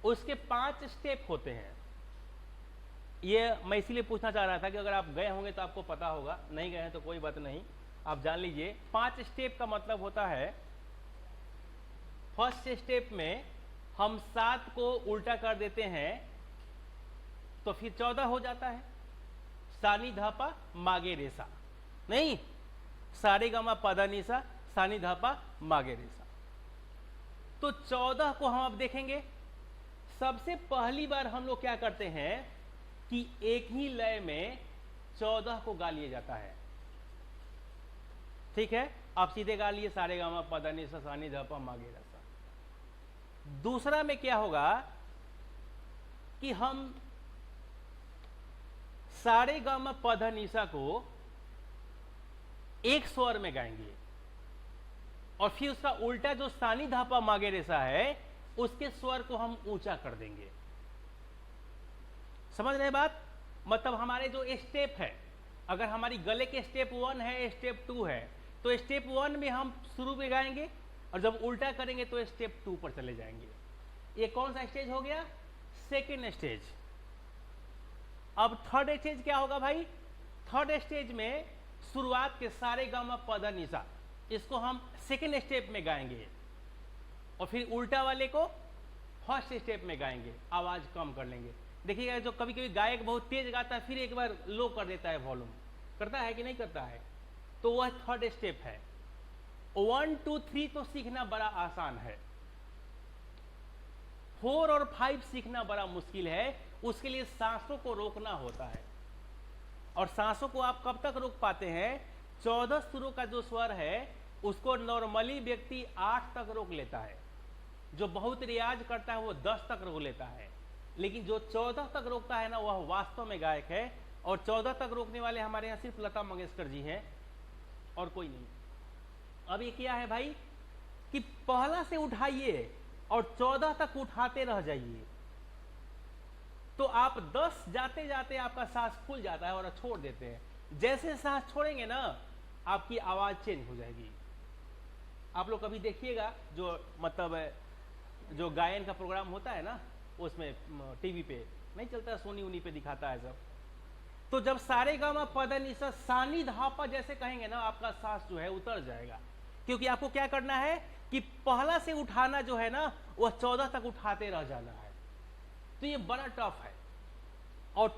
उसके 5 स्टेप होते हैं। ये मैं इसीलिए पूछना चाह रहा था कि अगर आप गए होंगे तो आपको पता होगा, नहीं गए हैं तो कोई बात नहीं, आप जान लीजिए। 5 स्टेप का मतलब होता है, फर्स्ट स्टेप में हम 7 को उल्टा कर देते हैं तो फिर 14 हो जाता है। सानी धापा मागे रेसा, नहीं, सारे गामा पधनिसा सानी धापा मागे रेसा। तो 14 को हम अब देखेंगे। सबसे पहली बार हम लोग क्या करते हैं कि एक ही लय में 14 को गा लिया जाता है। ठीक है, आप सीधे गा लिए सारे गामा पधनिसा सानी धापा मागे रेसा। दूसरा में क्या होगा कि हम सारे गामा पधनिसा को एक स्वर में गाएंगे और फिर उसका उल्टा जो सानी धापा मागे रेसा है उसके स्वर को हम ऊंचा कर देंगे। समझ रहे बात? मतलब हमारे जो स्टेप है, अगर हमारी गले के स्टेप 1 है, स्टेप 2 है, तो स्टेप 1 में हम शुरू में गाएंगे और जब उल्टा करेंगे तो स्टेप 2 पर चले जाएंगे। ये कौन सा स्टेज हो गया? Second stage. अब थर्ड स्टेज क्या होगा भाई? थर्ड स्टेज में शुरुआत के सारे गामा पधनिसा, इसको हम सेकेंड स्टेप में गाएंगे और फिर उल्टा वाले को फर्स्ट स्टेप में गाएंगे, आवाज कम कर लेंगे। देखिएगा जो कभी कभी गायक बहुत तेज गाता है फिर एक बार लो कर देता है वॉल्यूम, करता है कि नहीं करता है? तो वह थर्ड स्टेप है। 1 2 3 तो सीखना बड़ा आसान है, 4 और 5 सीखना बड़ा मुश्किल है। उसके लिए सांसों को रोकना होता है, और सांसों को आप कब तक रोक पाते हैं? 14 सुरों का जो स्वर है उसको नॉर्मली व्यक्ति 8 तक रोक लेता है, जो बहुत रियाज करता है वो 10 तक रोक लेता है, लेकिन जो 14 तक रोकता है ना वह वास्तव में गायक है। और 14 तक रोकने वाले हमारे यहाँ सिर्फ लता मंगेशकर जी हैं और कोई नहीं। अब ये क्या है भाई कि पहला से उठाइए और 14 तक उठाते रह जाइए, तो आप 10 जाते जाते आपका सांस खुल जाता है और छोड़ देते हैं। जैसे सांस छोड़ेंगे ना आपकी आवाज चेंज हो जाएगी। आप लोग कभी देखिएगा जो मतलब जो गायन का प्रोग्राम होता है ना, उसमें टीवी पे नहीं चलता, सोनी उनी पे दिखाता है सब, तो जब सारे गामा पधनिसा सानी धापा जैसे कहेंगे ना आपका सांस जो है उतर जाएगा, क्योंकि आपको क्या करना है कि पहला से उठाना जो है ना वह 14 तक उठाते रह जाना है। तो ये बड़ा टफ है। और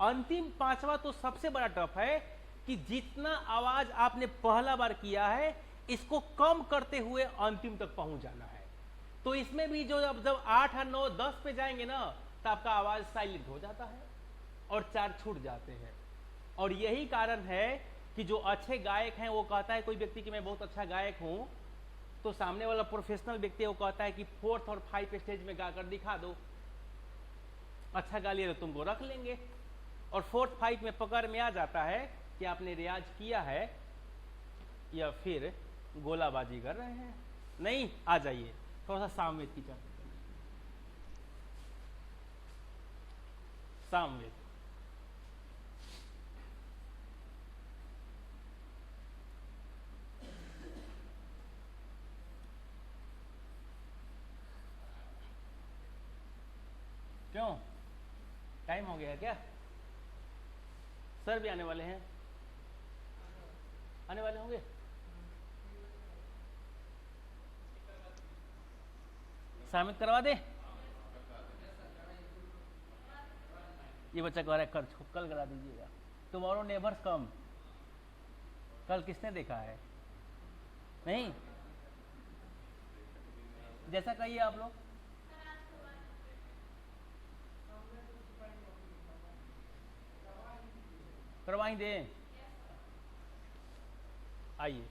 अंतिम 5वां तो सबसे बड़ा टफ है कि जितना आवाज आपने पहला बार किया है इसको कम करते हुए अंतिम तक पहुंच जाना है। तो इसमें भी जो जब 8 और 9 10 पे जाएंगे ना तो आपका आवाज साइलेंट हो जाता है और 4 छूट जाते हैं। और यही कारण है कि जो अच्छे गायक हैं वो कहता है कोई व्यक्ति कि मैं बहुत अच्छा गायक हूं, तो सामने वाला प्रोफेशनल व्यक्ति वो कहता है कि 4th और 5 स्टेज में गाकर दिखा दो, अच्छा गा लिया तो तुमको रख लेंगे। और 4th 5 में पकड़ में आ जाता है कि आपने रियाज किया है या फिर गोलाबाजी कर रहे हैं। नहीं, आ जाइए थोड़ा सा सामवेद की चर्चा। सामवेद क्यों? टाइम हो गया है क्या? सर भी आने वाले हैं, आने वाले होंगे। शामिल करवा दे। ये बच्चा कह रहा है कल करा दीजिएगा। टुमारो नेवर्स कम। कल किसने देखा है? नहीं, जैसा कहिए आप लोग। करवा ही दें। आइए,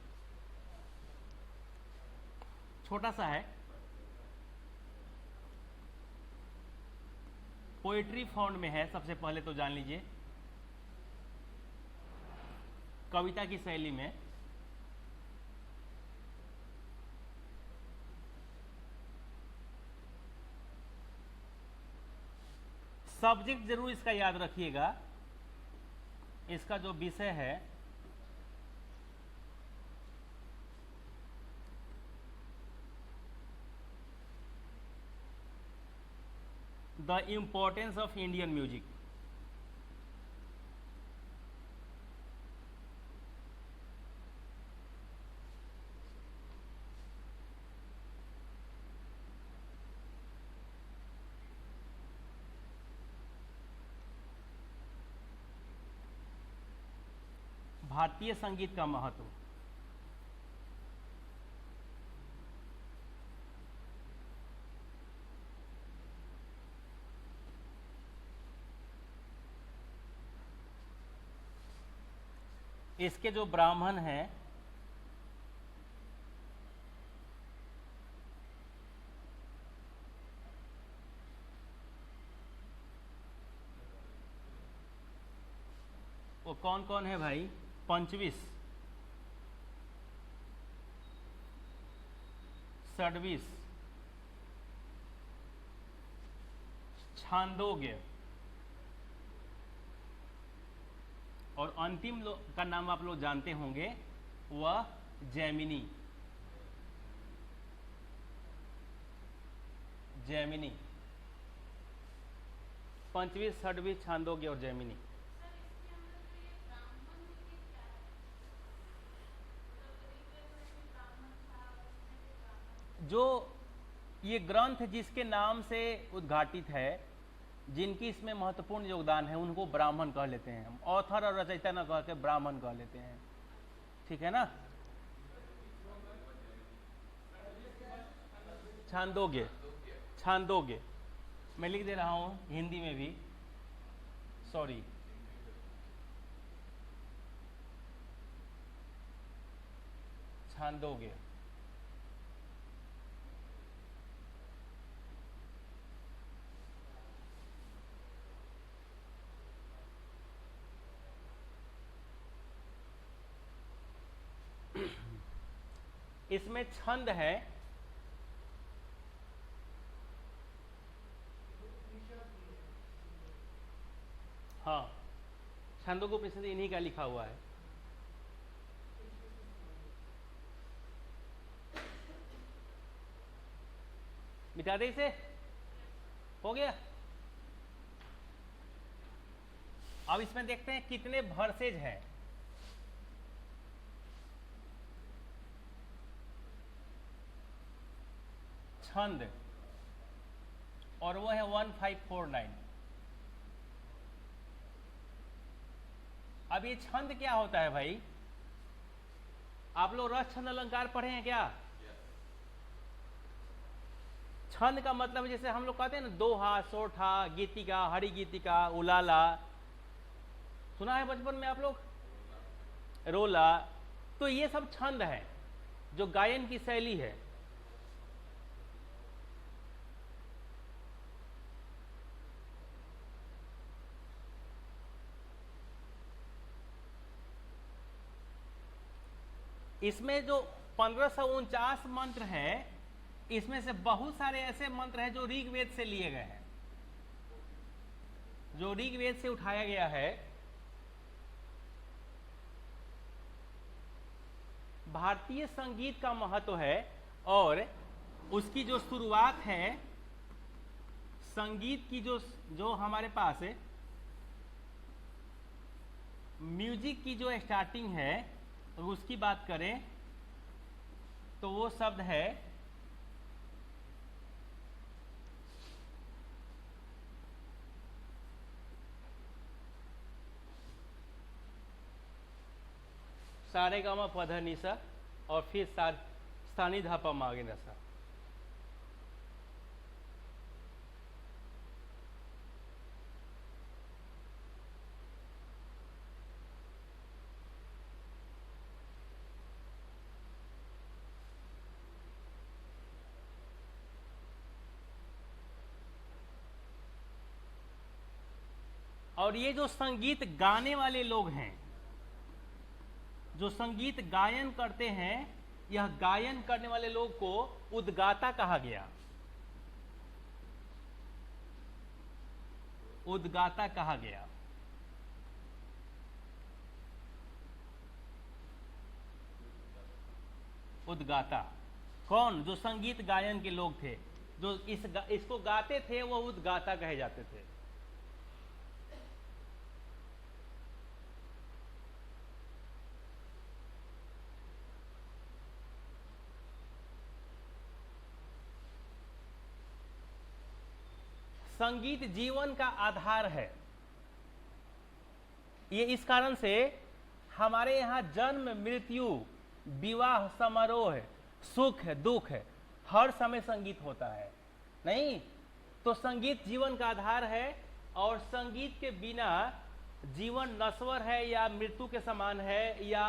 छोटा सा है, पोएट्री फॉन्ट में है। सबसे पहले तो जान लीजिए, कविता की शैली में। सब्जेक्ट जरूर इसका याद रखिएगा। इसका जो विषय है the importance of Indian music. भारतीय संगीत का महत्व। इसके जो ब्राह्मण हैं, वो कौन कौन है भाई? पंचविश, षड्विश, छांदोग्य और अंतिम का नाम आप लोग जानते होंगे, वह जैमिनी। जैमिनी, पंचविश, षड्विश, छांदोग्य और जैमिनी। जो ये ग्रंथ जिसके नाम से उद्घाटित है, जिनकी इसमें महत्वपूर्ण योगदान है, उनको ब्राह्मण कह लेते हैं हम। ऑथर और रचयिता न कह के ब्राह्मण कह लेते हैं। ठीक है ना? छांदोग्य, छांदोग्य मैं लिख दे रहा हूं हिंदी में भी, सॉरी। छांदोग्य, इसमें छंद है। हाँ, छंदों को प्रतिशत इन्हीं का लिखा हुआ है। मिटा दे इसे, हो गया। अब इसमें देखते हैं कितने वर्सेज हैं। छंद, और वो है 1549। अब ये छंद क्या होता है भाई? आप लोग रस छंद अलंकार पढ़े हैं क्या? छंद का मतलब जैसे हम लोग कहते हैं ना, दोहा, सोठा, गीतिका, हरि गीतिका, उलाला, सुना है बचपन में आप लोग? रोला। तो ये सब छंद है, जो गायन की शैली है। इसमें जो 1549 मंत्र है, इसमें से बहुत सारे ऐसे मंत्र हैं जो ऋग्वेद से लिए गए हैं, जो ऋग्वेद से उठाया गया है। भारतीय संगीत का महत्व है, और उसकी जो शुरुआत है, संगीत की जो हमारे पास है, म्यूजिक की जो स्टार्टिंग है, उसकी बात करें तो वो शब्द है सारे गामा पध निसा और फिर स्थानी धापा मागे नसा। और ये जो संगीत गाने वाले लोग हैं, जो संगीत गायन करते हैं, यह गायन करने वाले लोग को उद्गाता कहा गया। उद्गाता कहा गया। उद्गाता कौन? जो संगीत गायन के लोग थे, जो इसको गाते थे, वो उद्गाता कहे जाते थे। संगीत जीवन का आधार है। ये इस कारण से हमारे यहाँ जन्म, मृत्यु, विवाह समारोह, सुख दुख, हर समय संगीत होता है। नहीं तो संगीत जीवन का आधार है, और संगीत के बिना जीवन नश्वर है या मृत्यु के समान है, या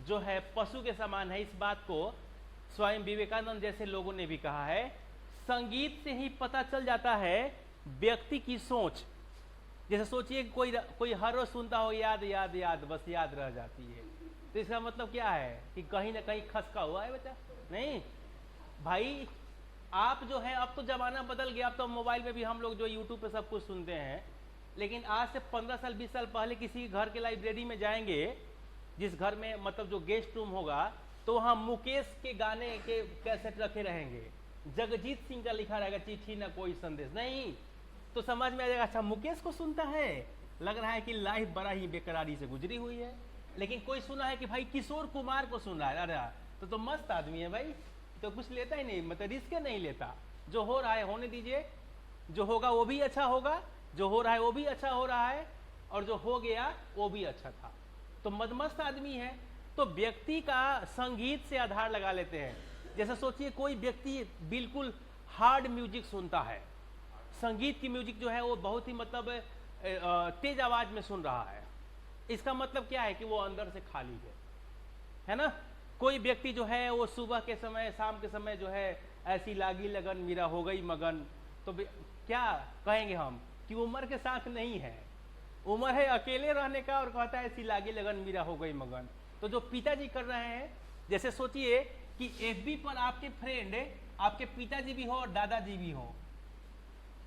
जो है पशु के समान है। इस बात को स्वयं विवेकानंद जैसे लोगों ने भी कहा है। संगीत से ही पता चल जाता है व्यक्ति की सोच। जैसे सोचिए कोई हर रोज सुनता हो याद याद याद, बस याद रह जाती है, तो इसका मतलब क्या है कि कहीं ना कहीं खसका हुआ है बच्चा। नहीं भाई, आप जो है, अब तो जमाना बदल गया, अब तो मोबाइल पे भी हम लोग जो यूट्यूब पे सब कुछ सुनते हैं, लेकिन आज से 15 साल 20 साल पहले किसी घर के लाइब्रेरी में जाएंगे, जिस घर में मतलब जो गेस्ट रूम होगा, तो वहाँ मुकेश के गाने के कैसेट रखे रहेंगे, जगजीत सिंह का लिखा रहेगा चिट्ठी ना कोई संदेश। नहीं तो समझ में आ जाएगा, अच्छा मुकेश को सुनता है, लग रहा है कि लाइफ बड़ा ही बेकरारी से गुजरी हुई है। लेकिन कोई सुना है कि भाई किशोर कुमार को सुन रहा है, अरे तो मस्त आदमी है भाई, तो कुछ लेता ही नहीं, मतलब रिस्क नहीं लेता। जो हो रहा है होने दीजिए, जो होगा वो भी अच्छा होगा, जो हो रहा है वो भी अच्छा हो रहा है, और जो हो गया वो भी अच्छा था। तो मदमस्त आदमी है। तो व्यक्ति का संगीत से आधार लगा लेते हैं। जैसे सोचिए कोई व्यक्ति बिल्कुल हार्ड म्यूजिक सुनता है, संगीत की म्यूजिक जो है वो बहुत ही मतलब तेज आवाज में सुन रहा है, इसका मतलब क्या है कि वो अंदर से खाली है ना। कोई व्यक्ति जो है वो सुबह के समय, शाम के समय जो है ऐसी लागी लगन मेरा हो गई मगन, तो क्या कहेंगे हम कि उम्र के साथ नहीं है, उम्र है अकेले रहने का, और कहता है ऐसी लागी लगन मेरा हो गई मगन। तो जो पिताजी कर रहे हैं, जैसे सोचिए कि एफबी पर आपके फ्रेंड, आपके पिताजी भी हो और दादाजी भी हो,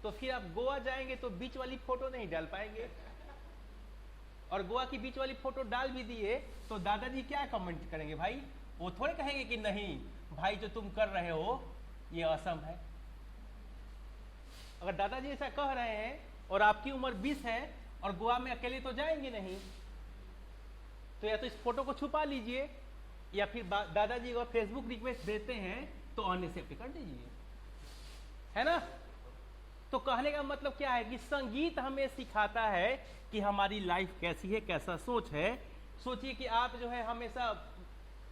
तो फिर आप गोवा जाएंगे तो बीच वाली फोटो नहीं डाल पाएंगे, और गोवा की बीच वाली फोटो डाल भी दिए तो दादाजी क्या कमेंट करेंगे भाई? वो थोड़े कहेंगे कि नहीं भाई जो तुम कर रहे हो ये असम है। अगर दादाजी ऐसा कह रहे हैं और आपकी उम्र 20 है और गोवा में अकेले तो जाएंगे नहीं, तो या तो इस फोटो को छुपा लीजिए, या फिर दादाजी अगर फेसबुक रिक्वेस्ट देते हैं तो अनएक्सेप्ट कर दीजिए, है ना। तो कहने का मतलब क्या है कि संगीत हमें सिखाता है कि हमारी लाइफ कैसी है, कैसा सोच है। सोचिए कि आप जो है हमेशा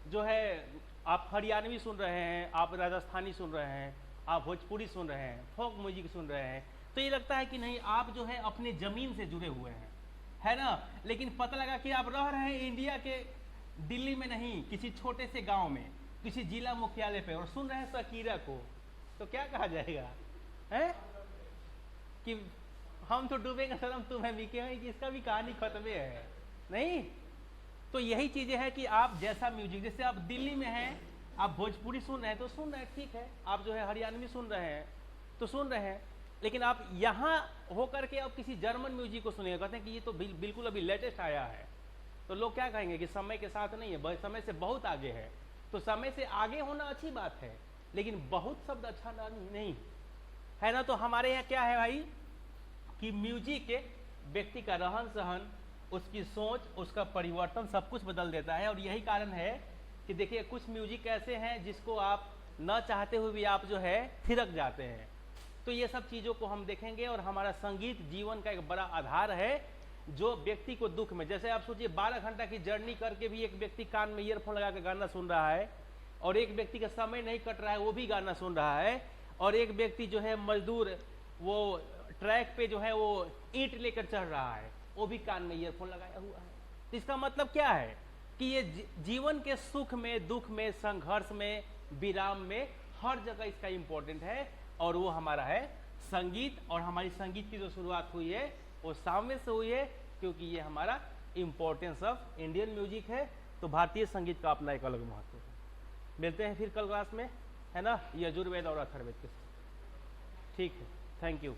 जो है आप हरियाणवी सुन रहे हैं, आप राजस्थानी सुन रहे हैं, आप भोजपुरी सुन रहे हैं, फोक म्यूजिक सुन रहे हैं, तो ये लगता है कि नहीं आप जो है अपने जमीन से जुड़े हुए हैं, है ना। लेकिन पता लगा कि आप रह रहे हैं इंडिया के दिल्ली में नहीं, किसी छोटे से गांव में, किसी जिला मुख्यालय पे, और सुन रहे हैं शकीरा को, तो क्या कहा जाएगा है कि हम तो डूबेंगे सनम तुम्हें बिके हैं, कि इसका भी कहानी खत्म है। नहीं तो यही चीजें हैं कि आप जैसा म्यूजिक, जैसे आप दिल्ली में हैं, आप भोजपुरी सुन रहे हैं तो सुन रहे हैं, ठीक है, आप जो है हरियाणवी सुन रहे हैं तो सुन रहे हैं, लेकिन आप यहाँ होकर के आप किसी जर्मन म्यूजिक को सुनिए, कहते हैं कि ये तो बिल्कुल अभी लेटेस्ट आया है, तो लोग क्या कहेंगे कि समय के साथ नहीं है, समय से बहुत आगे है। तो समय से आगे होना अच्छी बात है, लेकिन बहुत शब्द अच्छा नहीं है ना। तो हमारे यहाँ क्या है भाई कि म्यूजिक व्यक्ति का रहन सहन, उसकी सोच, उसका परिवर्तन सब कुछ बदल देता है। और यही कारण है कि देखिए कुछ म्यूजिक ऐसे हैं जिसको आप न चाहते हुए भी आप जो है थिरक जाते हैं। तो ये सब चीज़ों को हम देखेंगे, और हमारा संगीत जीवन का एक बड़ा आधार है। जो व्यक्ति को दुख में, जैसे आप सोचिए 12 घंटा की जर्नी करके भी एक व्यक्ति कान में ईयरफोन लगा के गाना सुन रहा है, और एक व्यक्ति का समय नहीं कट रहा है वो भी गाना सुन रहा है, और एक व्यक्ति जो है मजदूर वो ट्रैक पे जो है वो ईंट लेकर चढ़ रहा है, वो भी कान में ईयरफोन लगाया हुआ है। तो इसका मतलब क्या है कि ये जीवन के सुख में, दुख में, संघर्ष में, विराम में, हर जगह इसका इंपॉर्टेंट है, और वो हमारा है संगीत। और हमारी संगीत की जो शुरुआत हुई है वो सामने से हुई है, क्योंकि ये हमारा इंपॉर्टेंस ऑफ इंडियन म्यूजिक है। तो भारतीय संगीत का अपना एक अलग महत्व है। मिलते हैं फिर कल क्लास में, है ना, यजुर्वेद और अथर्ववेद के साथ। ठीक है, थैंक यू।